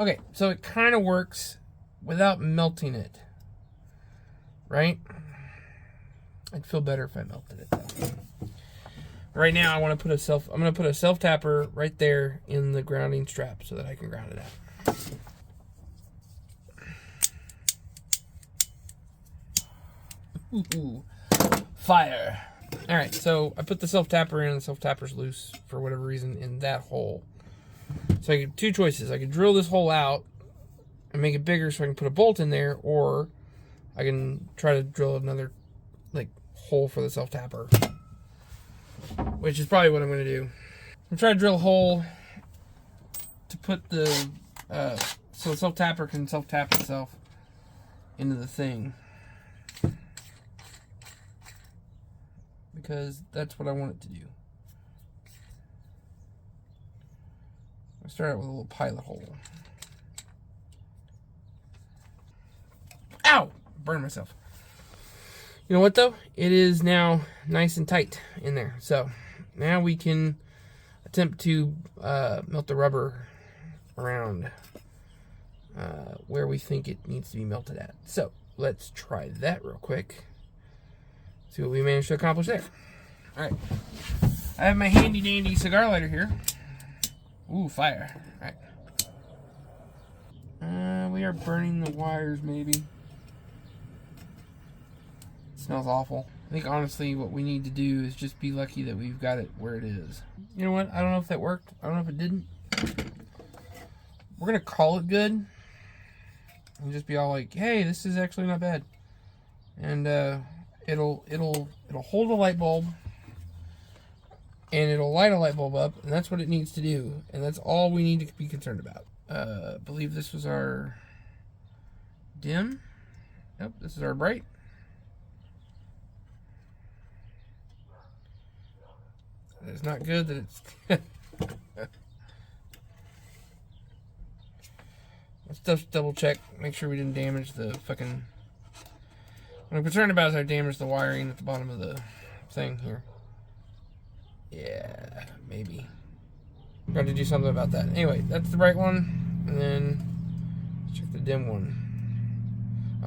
Okay, so it kind of works without melting it. Right? I'd feel better if I melted it though. Right now, I'm gonna put a self tapper right there in the grounding strap so that I can ground it out. Ooh, fire! All right, so I put the self tapper in. The self tapper's loose for whatever reason in that hole. So I get two choices. I can drill this hole out and make it bigger so I can put a bolt in there, or I can try to drill another like hole for the self tapper, which is probably what I'm going to do. I'm trying to drill a hole to put the so the self tapper can self tap itself into the thing, because that's what I want it to do. I start out with a little pilot hole. Ow! Burned myself. You know what though? It is now nice and tight in there. So now we can attempt to melt the rubber around where we think it needs to be melted at. So let's try that real quick. See what we managed to accomplish there. Alright. I have my handy dandy cigar lighter here. Ooh, fire. Alright. We are burning the wires maybe. It smells awful. I think honestly what we need to do is just be lucky that we've got it where it is. You know what? I don't know if that worked. I don't know if it didn't. We're going to call it good. And just be all like, hey, this is actually not bad. And it'll hold a light bulb. And it'll light a light bulb up, and that's what it needs to do. And that's all we need to be concerned about. I believe this was our dim. Nope, this is our bright. It's not good that it's... Let's just double check, make sure we didn't damage the fucking... What I'm concerned about is I damaged the wiring at the bottom of the thing here. Yeah, maybe. Got to do something about that. Anyway, that's the bright one. And then let's check the dim one.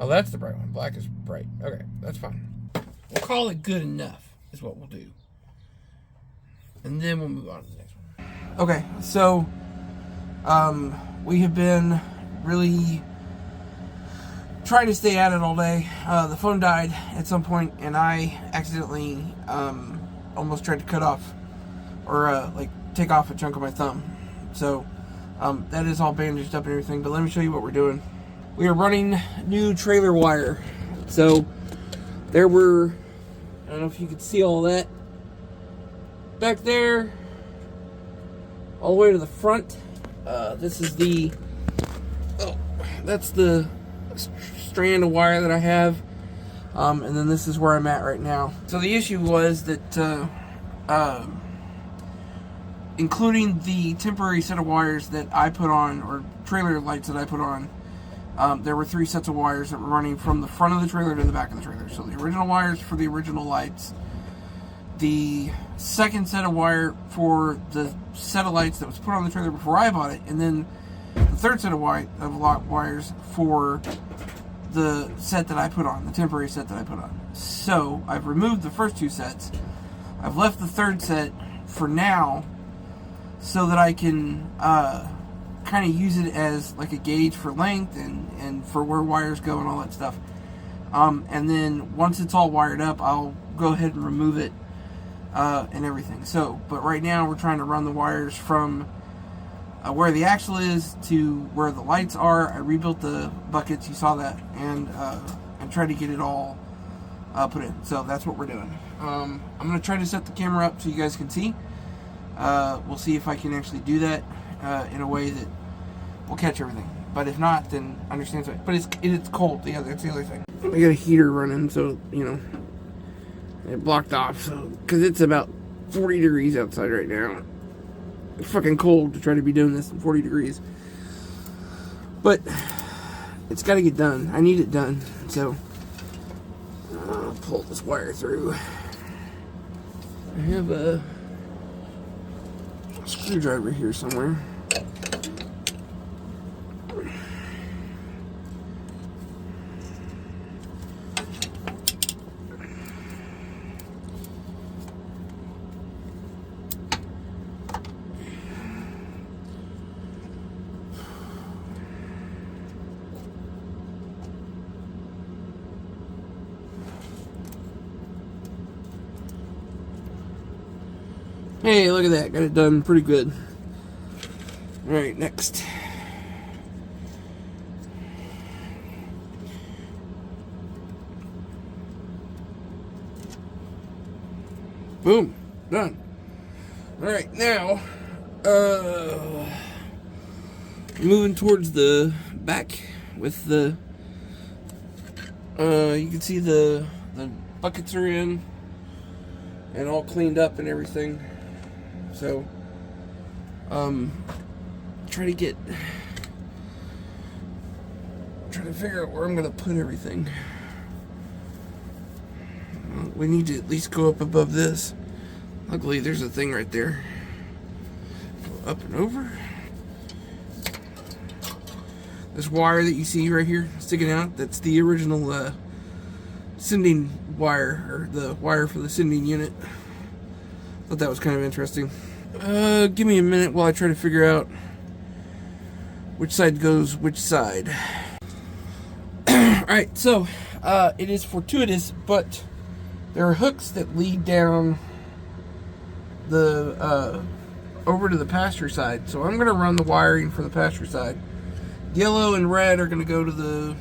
Oh, that's the bright one. Black is bright. Okay, that's fine. We'll call it good enough is what we'll do. And then we'll move on to the next one. Okay, so we have been really trying to stay at it all day. The phone died at some point, and I accidentally almost tried to cut off or like take off a chunk of my thumb. So that is all bandaged up and everything, but let me show you what we're doing. We are running new trailer wire. So there were, I don't know if you could see all that back there all the way to the front. This is the that's the strand of wire that I have, and then this is where I'm at right now. So the issue was that including the temporary set of wires that I put on, or trailer lights that I put on, there were 3 sets of wires that were running from the front of the trailer to the back of the trailer. So the original wires for the original lights, the second set of wire for the set of lights that was put on the trailer before I bought it, and then the third set of wires for the set that I put on, the temporary set that I put on. So I've removed the first 2 sets. I've left the third set for now so that I can kind of use it as like a gauge for length and for where wires go and all that stuff. And then once it's all wired up, I'll go ahead and remove it and everything. So, but right now we're trying to run the wires from where the axle is to where the lights are. I rebuilt the buckets, you saw that, and tried to get it all put in. So that's what we're doing. I'm going to try to set the camera up so you guys can see. We'll see if I can actually do that in a way that will catch everything. But if not, then understand. But it's cold. Yeah, that's the other thing. I got a heater running, so you know it blocked off. So because it's about 40 degrees outside right now. It's fucking cold to try to be doing this in 40 degrees. But it's got to get done. I need it done. So I'll pull this wire through. I have a screwdriver here somewhere. Hey, look at that. Got it done pretty good. Alright, next. Boom. Done. Alright, now, moving towards the back with the, you can see the buckets are in and all cleaned up and everything. So, try to figure out where I'm going to put everything. We need to at least go up above this. Luckily, there's a thing right there. Go up and over. This wire that you see right here sticking out, that's the original sending wire, or the wire for the sending unit. Thought that was kind of interesting. Give me a minute while I try to figure out which side goes which side. Alright, so it is fortuitous, but there are hooks that lead down the over to the pasture side. So I'm going to run the wiring for the pasture side. Yellow and red are going to go to the,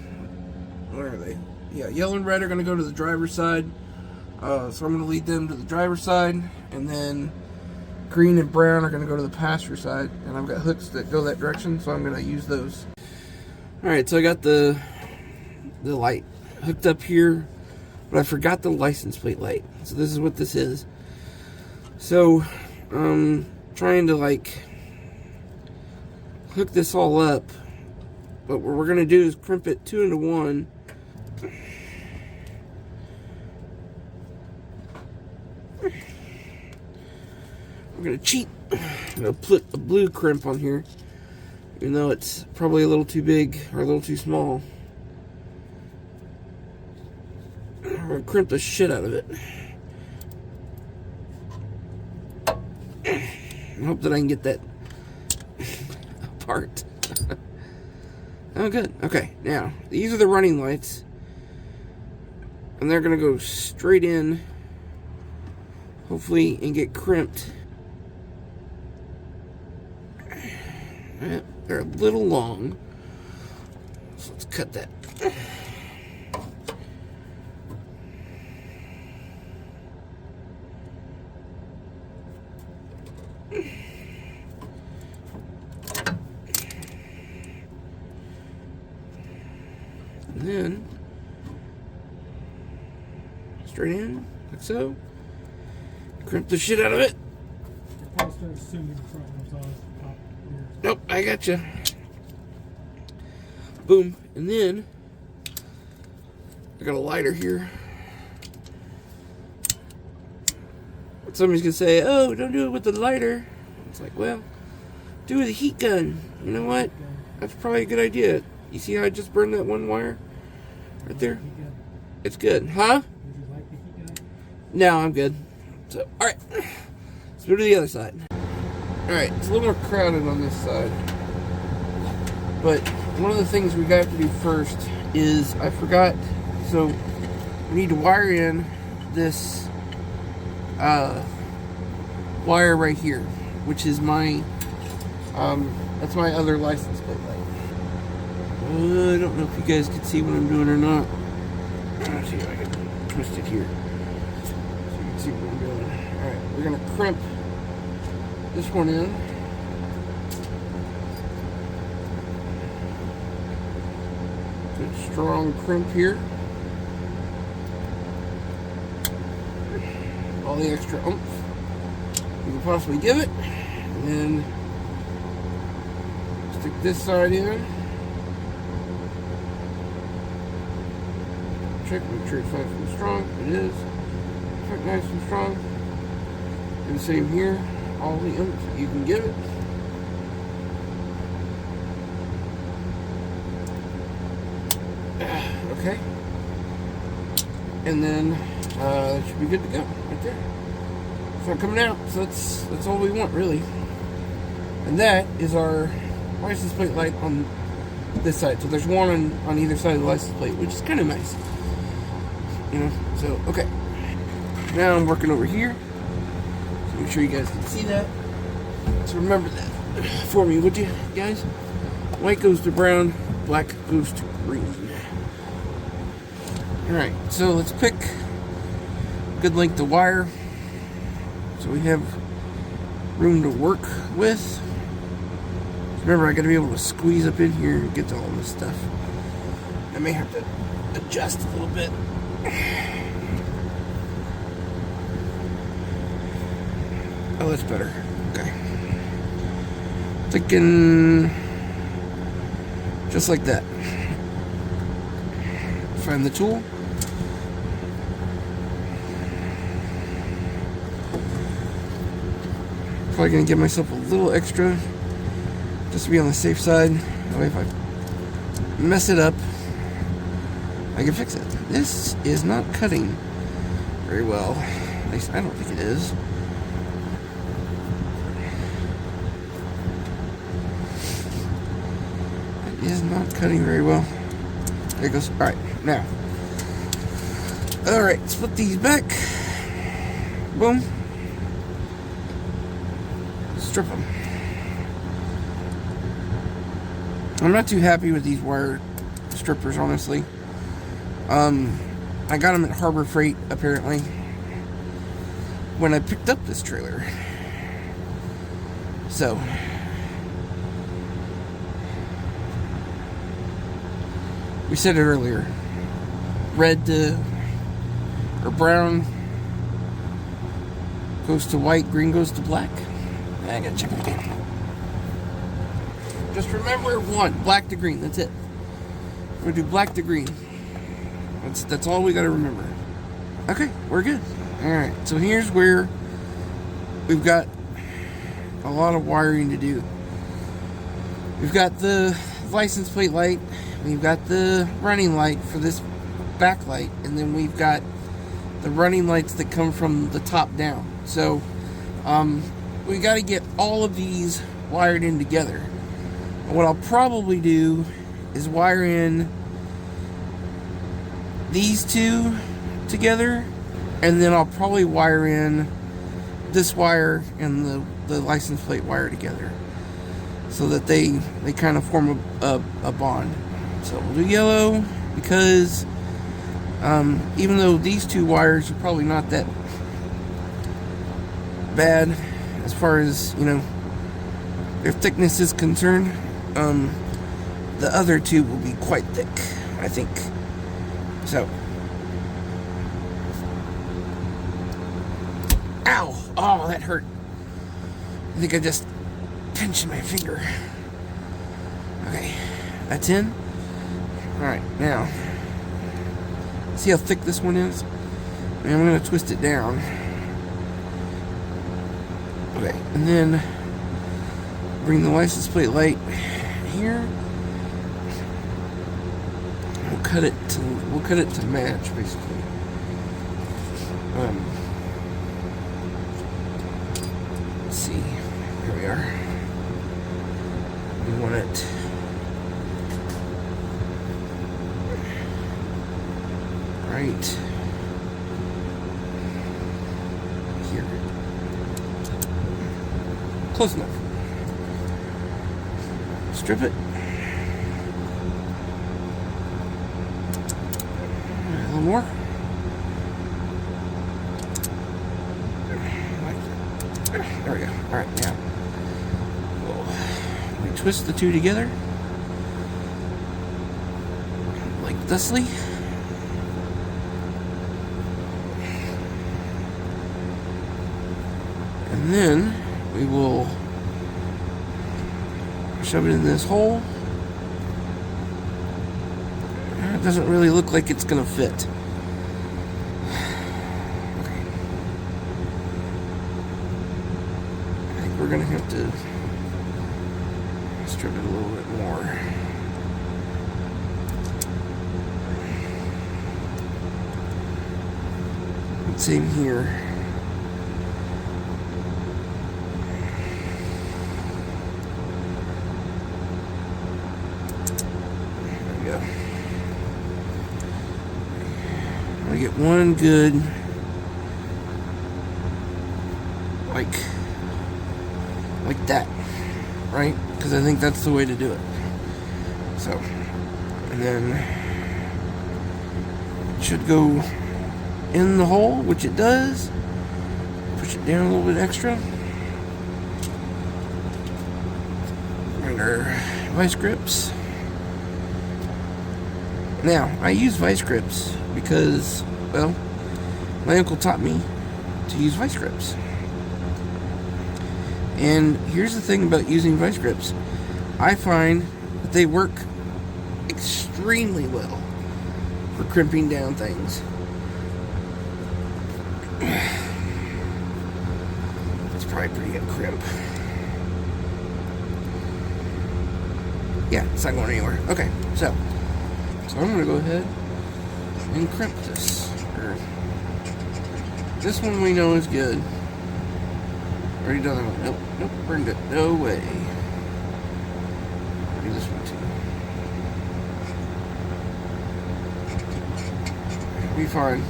where are they? Yeah, yellow and red are going to go to the driver's side. So I'm going to lead them to the driver's side, and then green and brown are going to go to the pasture side. And I've got hooks that go that direction, so I'm going to use those. Alright, so I got the light hooked up here, but I forgot the license plate light. So this is what this is. So trying to like hook this all up, but what we're gonna do is crimp it 2 into 1. We're gonna cheat. I'm gonna put a blue crimp on here, even though it's probably a little too big or a little too small. We're gonna crimp the shit out of it. I hope that I can get that apart. Oh, good. Okay, now, these are the running lights. And they're going to go straight in, hopefully, and get crimped. They're a little long. So let's cut that. And then straight in, like so. Crimp the shit out of it. Nope, I gotcha. Boom. And then I got a lighter here. Somebody's gonna say, "Oh, don't do it with the lighter." It's like, well, do it with a heat gun. You know what? That's probably a good idea. You see how I just burned that one wire right there? It's good, huh? No, I'm good. So, all right, let's move to the other side. All right, it's a little more crowded on this side, but one of the things we got to do first is I forgot. So we need to wire in this wire right here, which is my that's my other license plate light. I don't know if you guys can see what I'm doing or not. Let's see if I can twist it here so you can see what I'm doing. Alright, we're going to crimp this one in. Good strong crimp here. All the extra oomph you can possibly give it. And then stick this side in. Check, make sure it's nice and strong. It is. Perfect, nice and strong. And the same here. All the oomph you can give it. Okay. And then that should be good to go right there. It's not coming out, so that's all we want really. And that is our license plate light on this side. So there's one on either side of the license plate, which is kind of nice. You know, so okay. Now I'm working over here. So Make sure you guys can see that. So remember that for me, would you guys? White goes to brown, black goes to green. Alright, so let's pick a good length of wire so we have room to work with. Remember, I gotta be able to squeeze up in here and get to all this stuff. I may have to adjust a little bit. Oh, that's better. Okay. Thinking just like that. Find the tool. Probably gonna give myself a little extra just to be on the safe side. That way if I mess it up, I can fix it. This is not cutting very well. At least I don't think it is. It is not cutting very well. There it goes. Alright, now. Alright, split these back. Boom. Strip them. I'm not too happy with these wire strippers, honestly. I got them at Harbor Freight, apparently, when I picked up this trailer. So, we said it earlier. Red to, or brown goes to white, green goes to black. I gotta check it again. Just remember one, black to green, that's it. We're gonna do black to green. That's all we gotta remember. Okay, we're good. Alright, so here's where we've got a lot of wiring to do. We've got the license plate light, we've got the running light for this backlight, and then we've got the running lights that come from the top down. So, we gotta get all of these wired in together. What I'll probably do is wire in these two together, and then I'll probably wire in this wire and the license plate wire together, so that they kind of form a bond. So we'll do yellow because even though these two wires are probably not that bad as far as, you know, their thickness is concerned, the other two will be quite thick, I think. So, ow! Oh, that hurt. I think I just pinched my finger. Okay, that's in. Alright, now, see how thick this one is? And I'm going to twist it down. Okay, and then bring the license plate light here. We'll cut it to match, basically. Let's see. Here we are. We want it right here. Close enough. Strip it. A little more. There we go. Alright, now we twist the two together like thusly. And then we will shove it in this hole. It doesn't really look like it's gonna fit. Okay. I think we're gonna have to strip it a little bit more. And same here. I get one good like that, right? Because I think that's the way to do it. So, and then it should go in the hole, which it does. Push it down a little bit extra. And our vice grips. Now, I use vice grips because, well, my uncle taught me to use vice grips. And here's the thing about using vice grips. I find that they work extremely well for crimping down things. It's probably pretty good crimp. Yeah, it's not going anywhere. Okay, so I'm going to go ahead and crimp this. This one we know is good. Already done that one. Nope, burned it. No way. Do this one too. Be fine.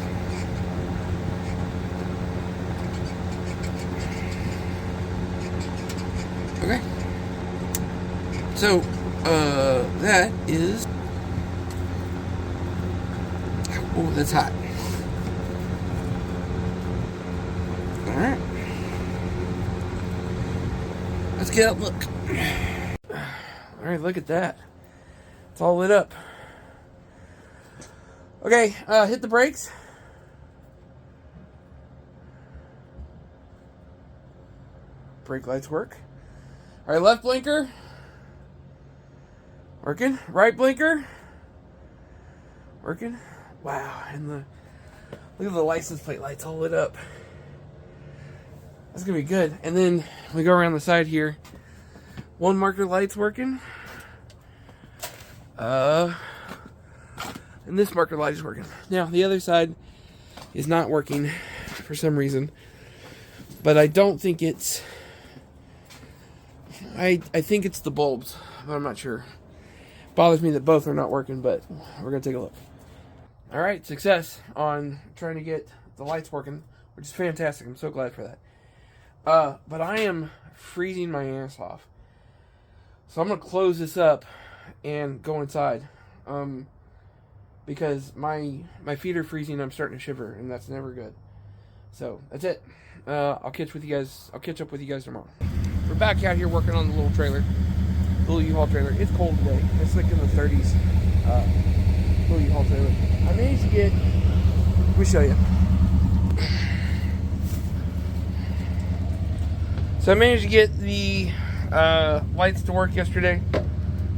Okay. So, that is... Oh, that's hot. Alright. Let's get up, look. Alright, look at that. It's all lit up. Okay, hit the brakes. Brake lights work. Alright, left blinker. Working. Right blinker. Working. Wow, and look at the license plate lights all lit up. That's gonna be good. And then we go around the side here. One marker light's working. And this marker light is working. Now the other side is not working for some reason. But I don't think it's... I think it's the bulbs, but I'm not sure. Bothers me that both are not working, but we're gonna take a look. Alright, success on trying to get the lights working, which is fantastic. I'm so glad for that. But I am freezing my ass off. So I'm going to close this up and go inside. Because my feet are freezing, I'm starting to shiver, and that's never good. So, that's it. I'll catch up with you guys tomorrow. We're back out here working on the little trailer. The little Uhaul trailer. It's cold today. It's like in the 30s. Little Uhaul trailer. I managed to get... Let me show you. So I managed to get the lights to work yesterday.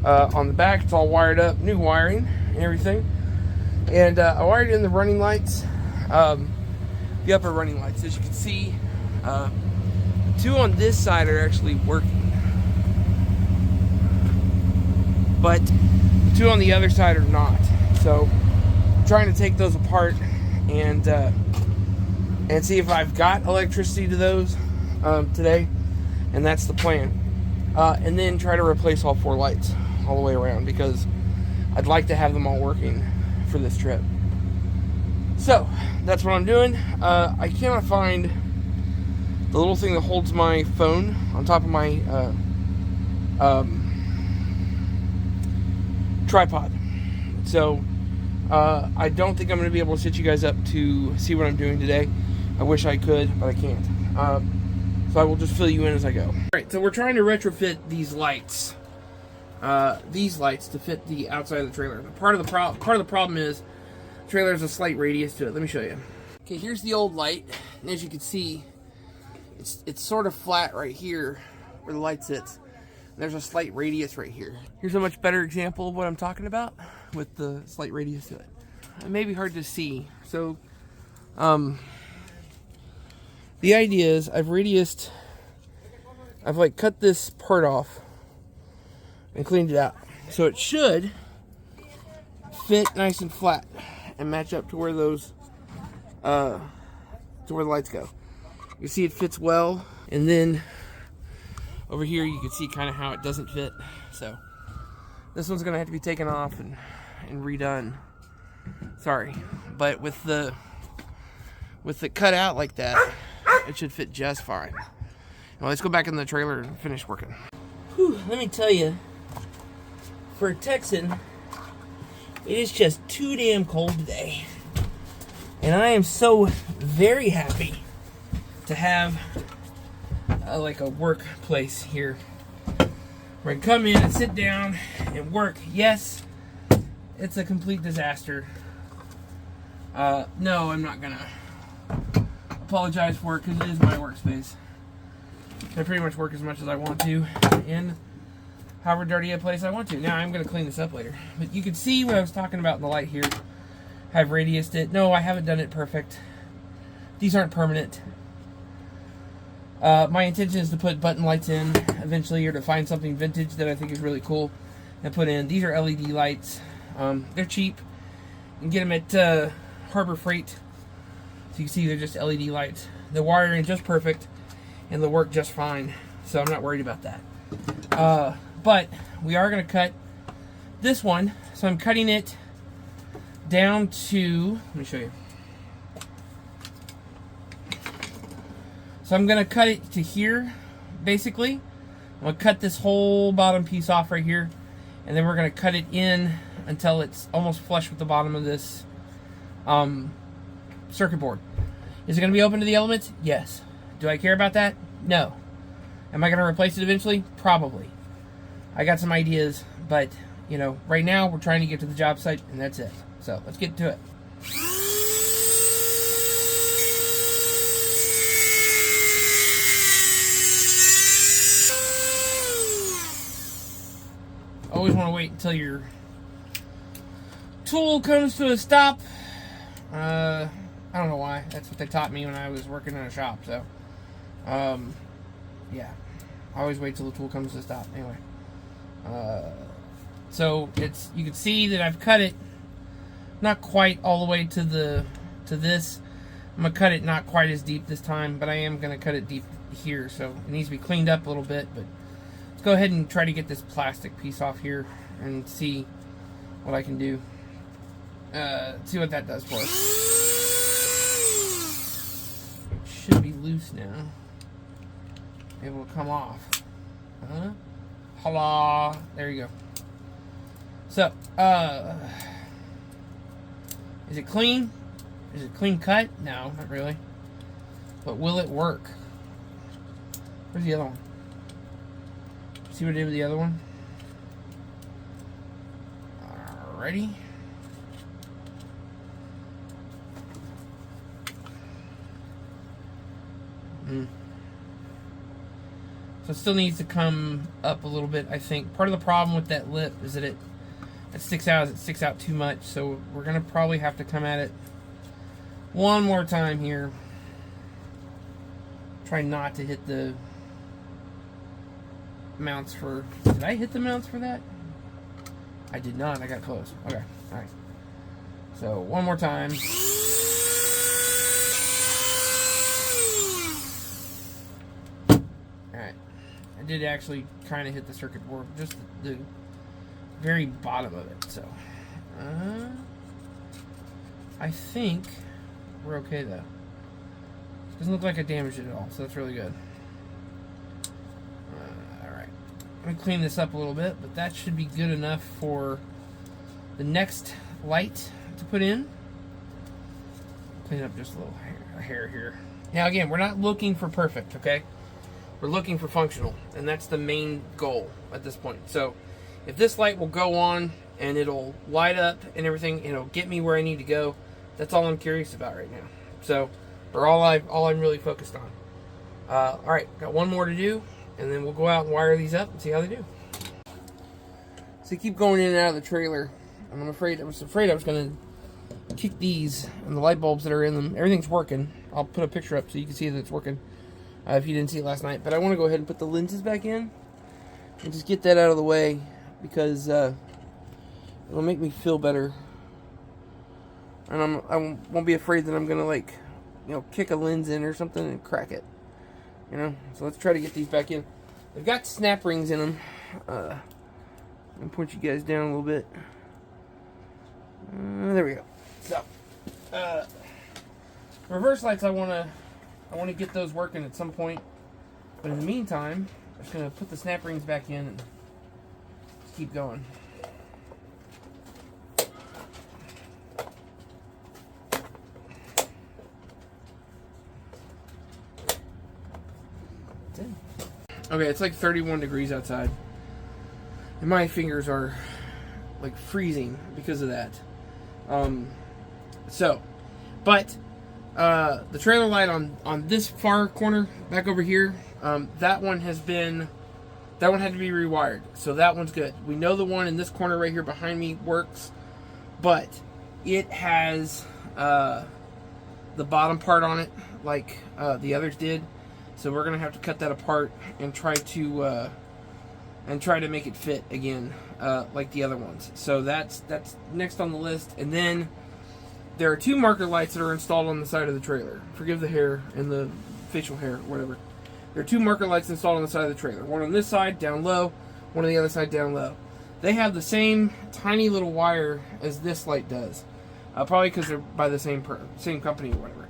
On the back, it's all wired up, new wiring and everything. And I wired in the running lights, the upper running lights. As you can see, two on this side are actually working, but two on the other side are not. So I'm trying to take those apart and see if I've got electricity to those today. And that's the plan. And then try to replace all four lights all the way around, because I'd like to have them all working for this trip. So that's what I'm doing. I cannot find the little thing that holds my phone on top of my tripod. So I don't think I'm going to be able to set you guys up to see what I'm doing today. I wish I could, but I can't. So I will just fill you in as I go. Alright, so we're trying to retrofit these lights to fit the outside of the trailer. Part of the problem is the trailer has a slight radius to it. Let me show you. Okay, here's the old light, and as you can see, it's sort of flat right here where the light sits. And there's a slight radius right here. Here's a much better example of what I'm talking about with the slight radius to it. It may be hard to see, so the idea is I've like cut this part off and cleaned it out. So it should fit nice and flat and match up to where those, to where the lights go. You see it fits well, and then over here you can see kind of how it doesn't fit. So this one's gonna have to be taken off and redone. Sorry, but with the cut out like that, it should fit just fine. Well, let's go back in the trailer and finish working. Whew, let me tell you, for a Texan, it is just too damn cold today. And I am so very happy to have like a workplace here where I can come in and sit down and work. Yes, it's a complete disaster. No, I'm not gonna apologize for it because it is my workspace. I pretty much work as much as I want to in however dirty a place I want to. Now, I'm going to clean this up later. But you can see what I was talking about in the light here. I've radiused it. No, I haven't done it perfect. These aren't permanent. My intention is to put button lights in eventually, or to find something vintage that I think is really cool and put in. These are LED lights. They're cheap. You can get them at Harbor Freight. So you can see they're just LED lights. The wiring is just perfect, and they'll work just fine. So I'm not worried about that. But we are going to cut this one. So I'm cutting it down to, let me show you. So I'm going to cut it to here, basically. I'm going to cut this whole bottom piece off right here. And then we're going to cut it in until it's almost flush with the bottom of this circuit board. Is it going to be open to the elements? Yes. Do I care about that? No. Am I going to replace it eventually? Probably. I got some ideas, but, you know, right now we're trying to get to the job site, and that's it. So, let's get to it. Always want to wait until your tool comes to a stop. I don't know why. That's what they taught me when I was working in a shop, so. Yeah. I always wait till the tool comes to a stop. Anyway. So it's, you can see that I've cut it not quite all the way to this. I'm gonna cut it not quite as deep this time, but I am gonna cut it deep here, so it needs to be cleaned up a little bit. But let's go ahead and try to get this plastic piece off here and see what I can do. See what that does for us. It should be loose now. Able to come off. Holla. There you go. So, is it clean? Is it clean cut? No, not really. But will it work? Where's the other one? See what I did with the other one? Alrighty. So it still needs to come up a little bit, I think. Part of the problem with that lip is that it sticks out. It sticks out too much. So we're going to probably have to come at it one more time here. Try not to hit the mounts for... Did I hit the mounts for that? I did not. I got close. Okay. Alright. So one more time. Alright. I did actually kind of hit the circuit board, just the very bottom of it. So, I think we're okay though. Doesn't look like I damaged it at all, so that's really good. Alright. Let me clean this up a little bit, but that should be good enough for the next light to put in. Clean up just a little hair here. Now again, we're not looking for perfect, okay? We're looking for functional, and that's the main goal at this point. So, if this light will go on, and it'll light up and everything, and it'll get me where I need to go, that's all I'm curious about right now. So, or all I'm really focused on. Alright, got one more to do, and then we'll go out and wire these up and see how they do. So they keep going in and out of the trailer. I was afraid I was going to kick these, and the light bulbs that are in them, everything's working. I'll put a picture up so you can see that it's working. If you didn't see it last night. But I want to go ahead and put the lenses back in and just get that out of the way, because it'll make me feel better. And I won't be afraid that I'm going to, like, you know, kick a lens in or something and crack it. You know? So let's try to get these back in. They've got snap rings in them. I'll point you guys down a little bit. There we go. So, reverse lights, I want to get those working at some point. But in the meantime, I'm just going to put the snap rings back in and keep going. Okay, it's like 31 degrees outside. And my fingers are like freezing because of that. The trailer light on this far corner back over here, that one had to be rewired. So that one's good. We know the one in this corner right here behind me works, but it has the bottom part on it like the others did. So we're gonna have to cut that apart and try to make it fit again, like the other ones. So that's next on the list. And then there are 2 marker lights that are installed on the side of the trailer. Forgive the hair and the facial hair, whatever. There are 2 marker lights installed on the side of the trailer. One on this side, down low. One on the other side, down low. They have the same tiny little wire as this light does. Probably because they're by the same company or whatever.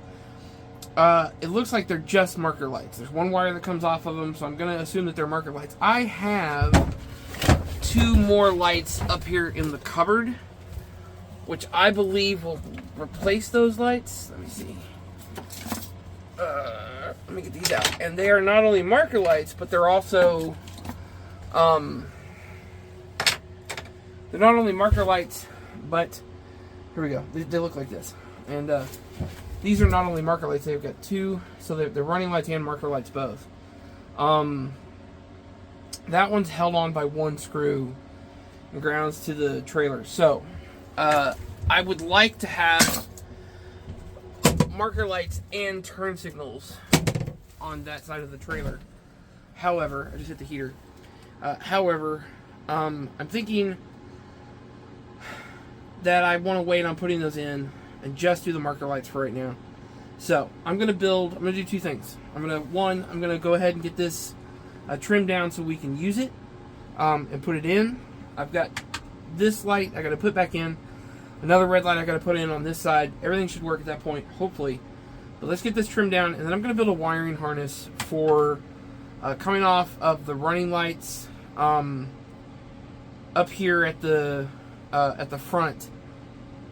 It looks like they're just marker lights. There's one wire that comes off of them, so I'm going to assume that they're marker lights. I have 2 more lights up here in the cupboard, which I believe will replace those lights. Let me see. Let me get these out. And they are not only marker lights, but they're also... they're not only marker lights, but... Here we go. They look like this. And these are not only marker lights, they've got 2... So they're running lights and marker lights both. That one's held on by 1 screw and grounds to the trailer. So... I would like to have marker lights and turn signals on that side of the trailer. However, I just hit the heater. I'm thinking that I want to wait on putting those in and just do the marker lights for right now. So I'm gonna do 2 things. I'm gonna go ahead and get this trimmed down so we can use it and put it in. I've got this light I got to put back in. Another red light I got to put in on this side. Everything should work at that point, hopefully. But let's get this trimmed down, and then I'm going to build a wiring harness for coming off of the running lights up here at the front,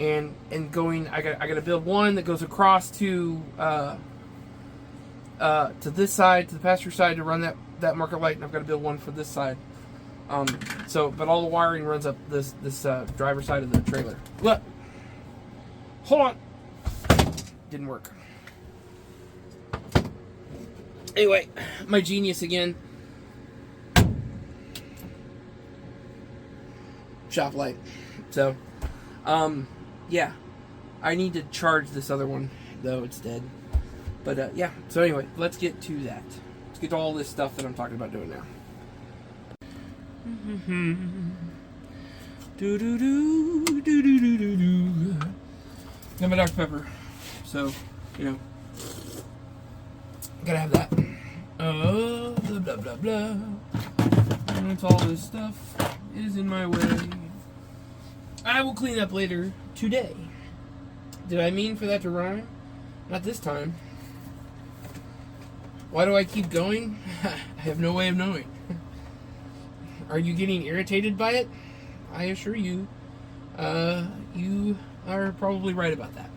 and going. I got to build one that goes across to this side, to the passenger side, to run that marker light, and I've got to build one for this side. But all the wiring runs up this driver's side of the trailer. Look, hold on, didn't work. Anyway, my genius again. Shop light. So, yeah, I need to charge this other one though; it's dead. But yeah. So anyway, let's get to that. Let's get to all this stuff that I'm talking about doing now. Do do do do do do do do. Got my Dr. Pepper, so gotta have that. Blah blah blah blah. And it's all this stuff is in my way. I will clean up later today. Did I mean for that to rhyme? Not this time. Why do I keep going? I have no way of knowing. Are you getting irritated by it? I assure you, you are probably right about that.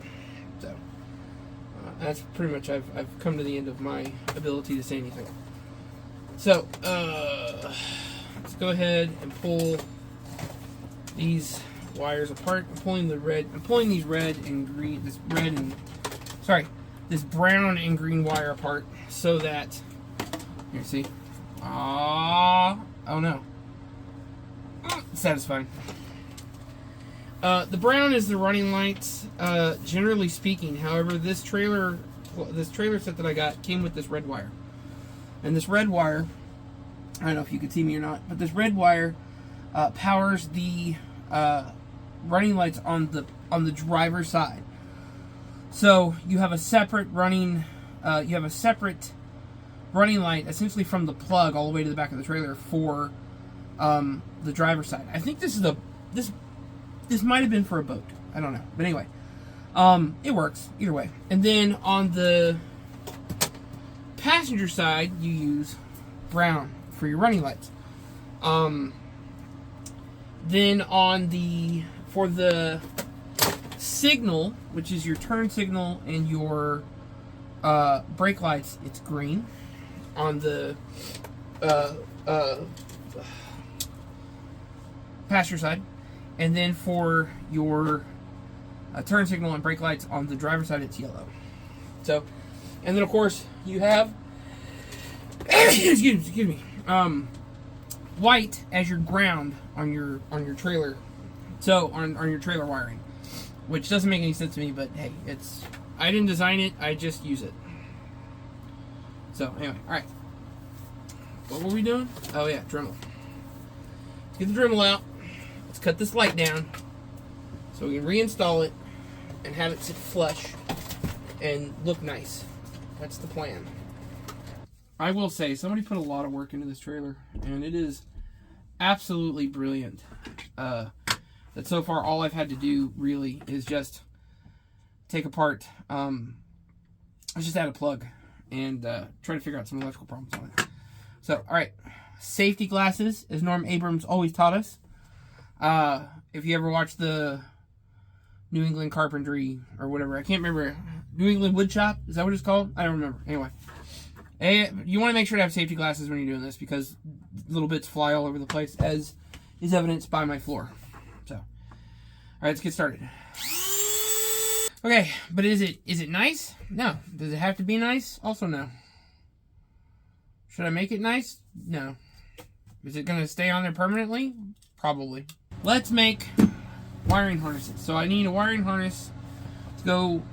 So, that's pretty much, I've come to the end of my ability to say anything. So, let's go ahead and pull these wires apart. I'm pulling these red and green, this brown and green wire apart so that, here, see? Oh no. Satisfying. The brown is the running lights, generally speaking. However, this trailer set that I got came with this red wire. And this red wire, I don't know if you can see me or not, but this red wire powers the running lights on the driver's side. So you have a separate running light, essentially from the plug all the way to the back of the trailer for the driver's side. I think this might have been for a boat. I don't know, but anyway, it works either way. And then on the passenger side, you use brown for your running lights. Then for the signal, which is your turn signal and your brake lights, it's green. On the passenger side, and then for your turn signal and brake lights on the driver's side, it's yellow. So, and then of course you have excuse me, white as your ground on your trailer. So on your trailer wiring, which doesn't make any sense to me, but hey, I didn't design it, I just use it. So anyway, all right. What were we doing? Oh yeah, Dremel. Let's get the Dremel out. Let's cut this light down so we can reinstall it and have it sit flush and look nice. That's the plan. I will say, somebody put a lot of work into this trailer, and it is absolutely brilliant. That so far all I've had to do really is just take apart. I just add a plug and try to figure out some electrical problems on it. So, all right, safety glasses, as Norm Abrams always taught us. If you ever watched the New England Carpentry or whatever, I can't remember. New England Wood Shop, is that what it's called? I don't remember. Anyway, you want to make sure to have safety glasses when you're doing this because little bits fly all over the place, as is evidenced by my floor. So, all right, let's get started. Okay, but is it nice? No. Does it have to be nice? Also, no. Should I make it nice? No. Is it going to stay on there permanently? Probably. Let's make wiring harnesses. So I need a wiring harness to go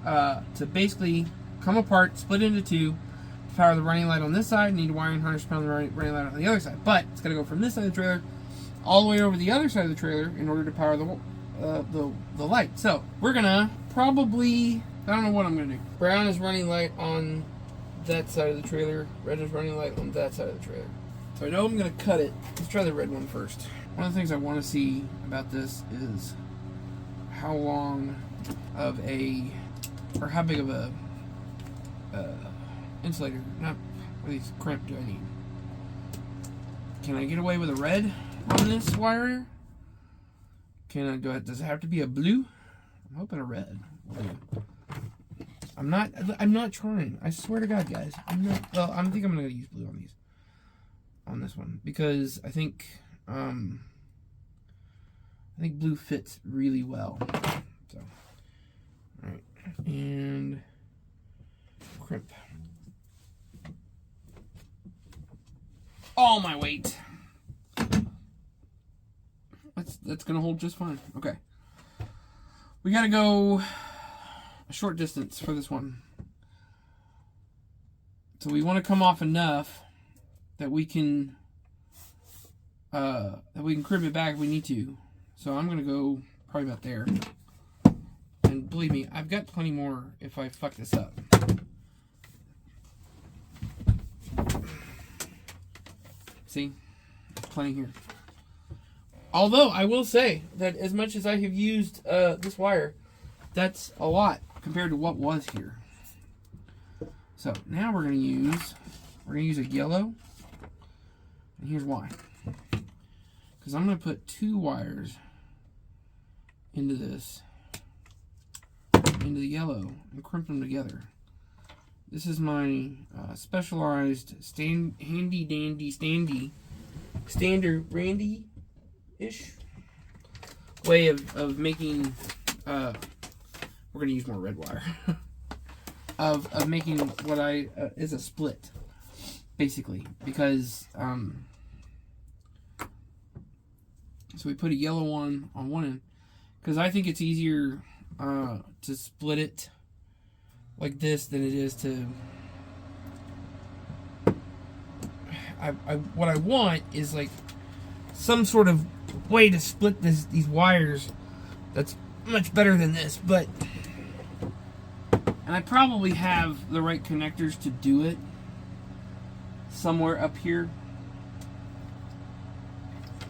to basically come apart, split into two, to power the running light on this side. I need a wiring harness to power the running light on the other side. But it's going to go from this side of the trailer all the way over the other side of the trailer in order to power the light. So we're going to probably, I don't know what I'm going to do. Brown is running light on that side of the trailer. Red is running light on that side of the trailer. So I know I'm going to cut it. Let's try the red one first. One of the things I want to see about this is how long of or how big of a insulator, not what these crimp do I need. Can I get away with a red on this wire? Does it have to be a blue? I'm hoping a red. I'm not trying. I swear to God, guys. Well, I think I'm gonna use blue on this one because I think blue fits really well. So, all right, and crimp. All my weight. That's gonna hold just fine. Okay. We gotta go a short distance for this one. So we want to come off enough that we can crimp it back if we need to. So I'm gonna go probably about there. And believe me, I've got plenty more if I fuck this up. See? Plenty here. Although, I will say that as much as I have used this wire, that's a lot compared to what was here. So, now we're going to use a yellow. And here's why. Because I'm going to put two wires into the yellow, and crimp them together. This is my specialized handy dandy standard randy-ish way of making, we're going to use more red wire, of making what is a split, basically, because, so we put a yellow one on one end, because I think it's easier to split it like this than it is to, what I want is like some sort of way to split these wires that's much better than this, but, and I probably have the right connectors to do it somewhere up here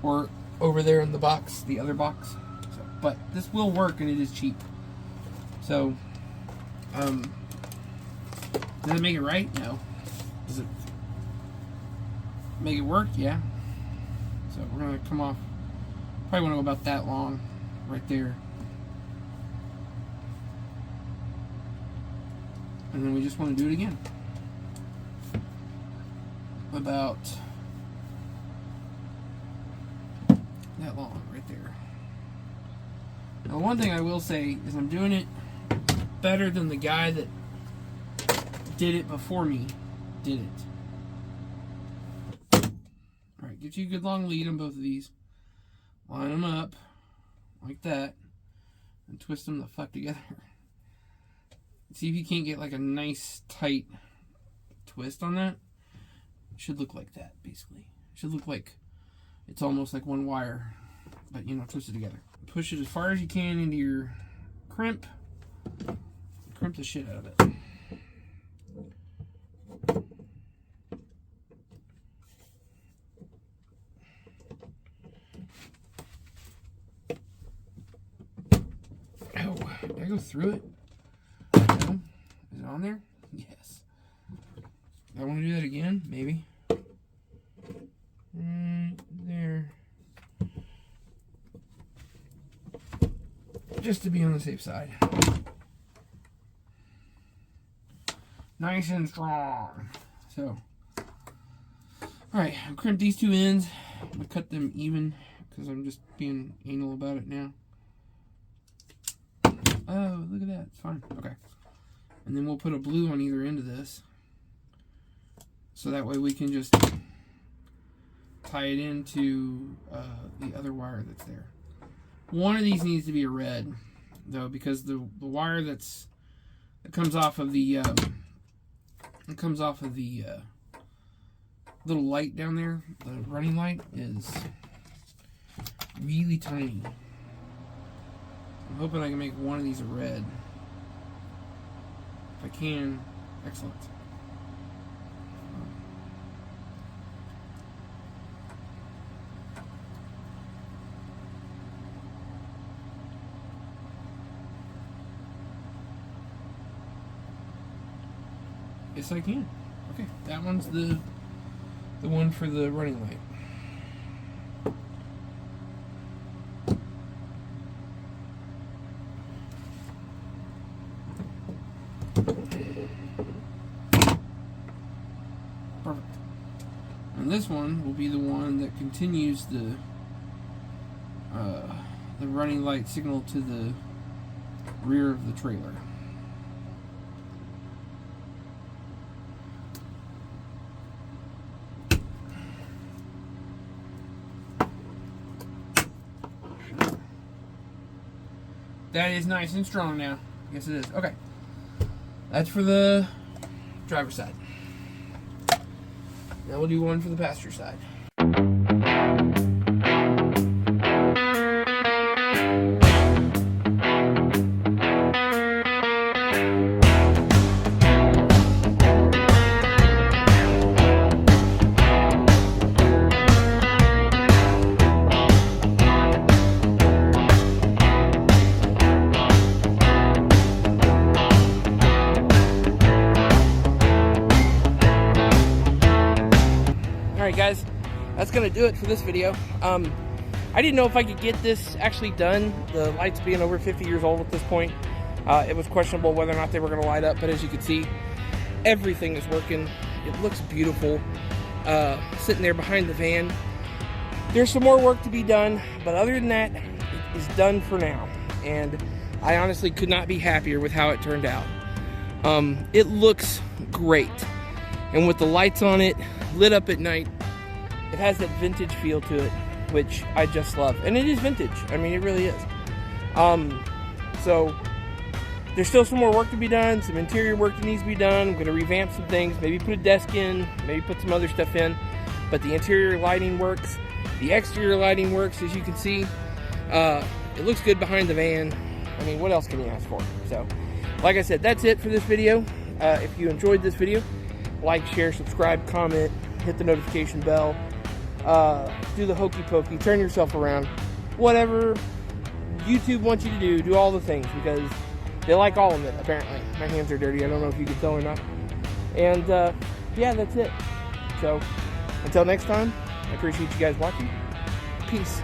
or over there in the box, the other box. So, but this will work and it is cheap. So, does it make it right? No. Does it? make it work, yeah. So we're gonna come off, probably wanna go about that long, right there. And then we just wanna do it again. About that long, right there. Now, one thing I will say is I'm doing it better than the guy that did it before me did it. Alright, get you a good long lead on both of these. Line them up like that and twist them the fuck together. See if you can't get like a nice tight twist on that. It should look like that, basically. It should look like it's almost like one wire, but you know, twist it together. Push it as far as you can into your crimp. Crimp the shit out of it. Oh, did I go through it? No. Is it on there? Yes. I want to do that again, maybe. There. Just to be on the safe side. Nice and strong. So, alright, I'll crimp these two ends. I'm going to cut them even because I'm just being anal about it now. Oh, look at that. It's fine. Okay. And then we'll put a blue on either end of this. So that way we can just tie it into the other wire that's there. One of these needs to be a red, though, because the wire that comes off of the little light down there, the running light, is really tiny. I'm hoping I can make one of these a red. If I can, excellent. Yes, I can. Okay, that one's the one for the running light. Perfect. And this one will be the one that continues the running light signal to the rear of the trailer. That is nice and strong now. Yes, it is. Okay. That's for the driver's side. Now we'll do one for the passenger side. Alright guys, that's going to do it for this video. I didn't know if I could get this actually done. The lights being over 50 years old at this point, it was questionable whether or not they were going to light up, but as you can see, everything is working. It looks beautiful. Sitting there behind the van. There's some more work to be done, but other than that, it is done for now. And I honestly could not be happier with how it turned out. It looks great. And with the lights on it, lit up at night, it has that vintage feel to it, which I just love. And it is vintage. I mean, it really is. So there's still some more work to be done, some interior work that needs to be done. I'm going to revamp some things, maybe put a desk in, maybe put some other stuff in. But the interior lighting works. The exterior lighting works, as you can see. It looks good behind the van. I mean, what else can you ask for? So, like I said, that's it for this video. If you enjoyed this video, like, share, subscribe, comment, hit the notification bell, do the hokey pokey, turn yourself around, whatever YouTube wants you to do all the things, because they like all of it, apparently. My hands are dirty, I don't know if you can tell or not. And, yeah, that's it. So, Until next time, I appreciate you guys watching. Peace.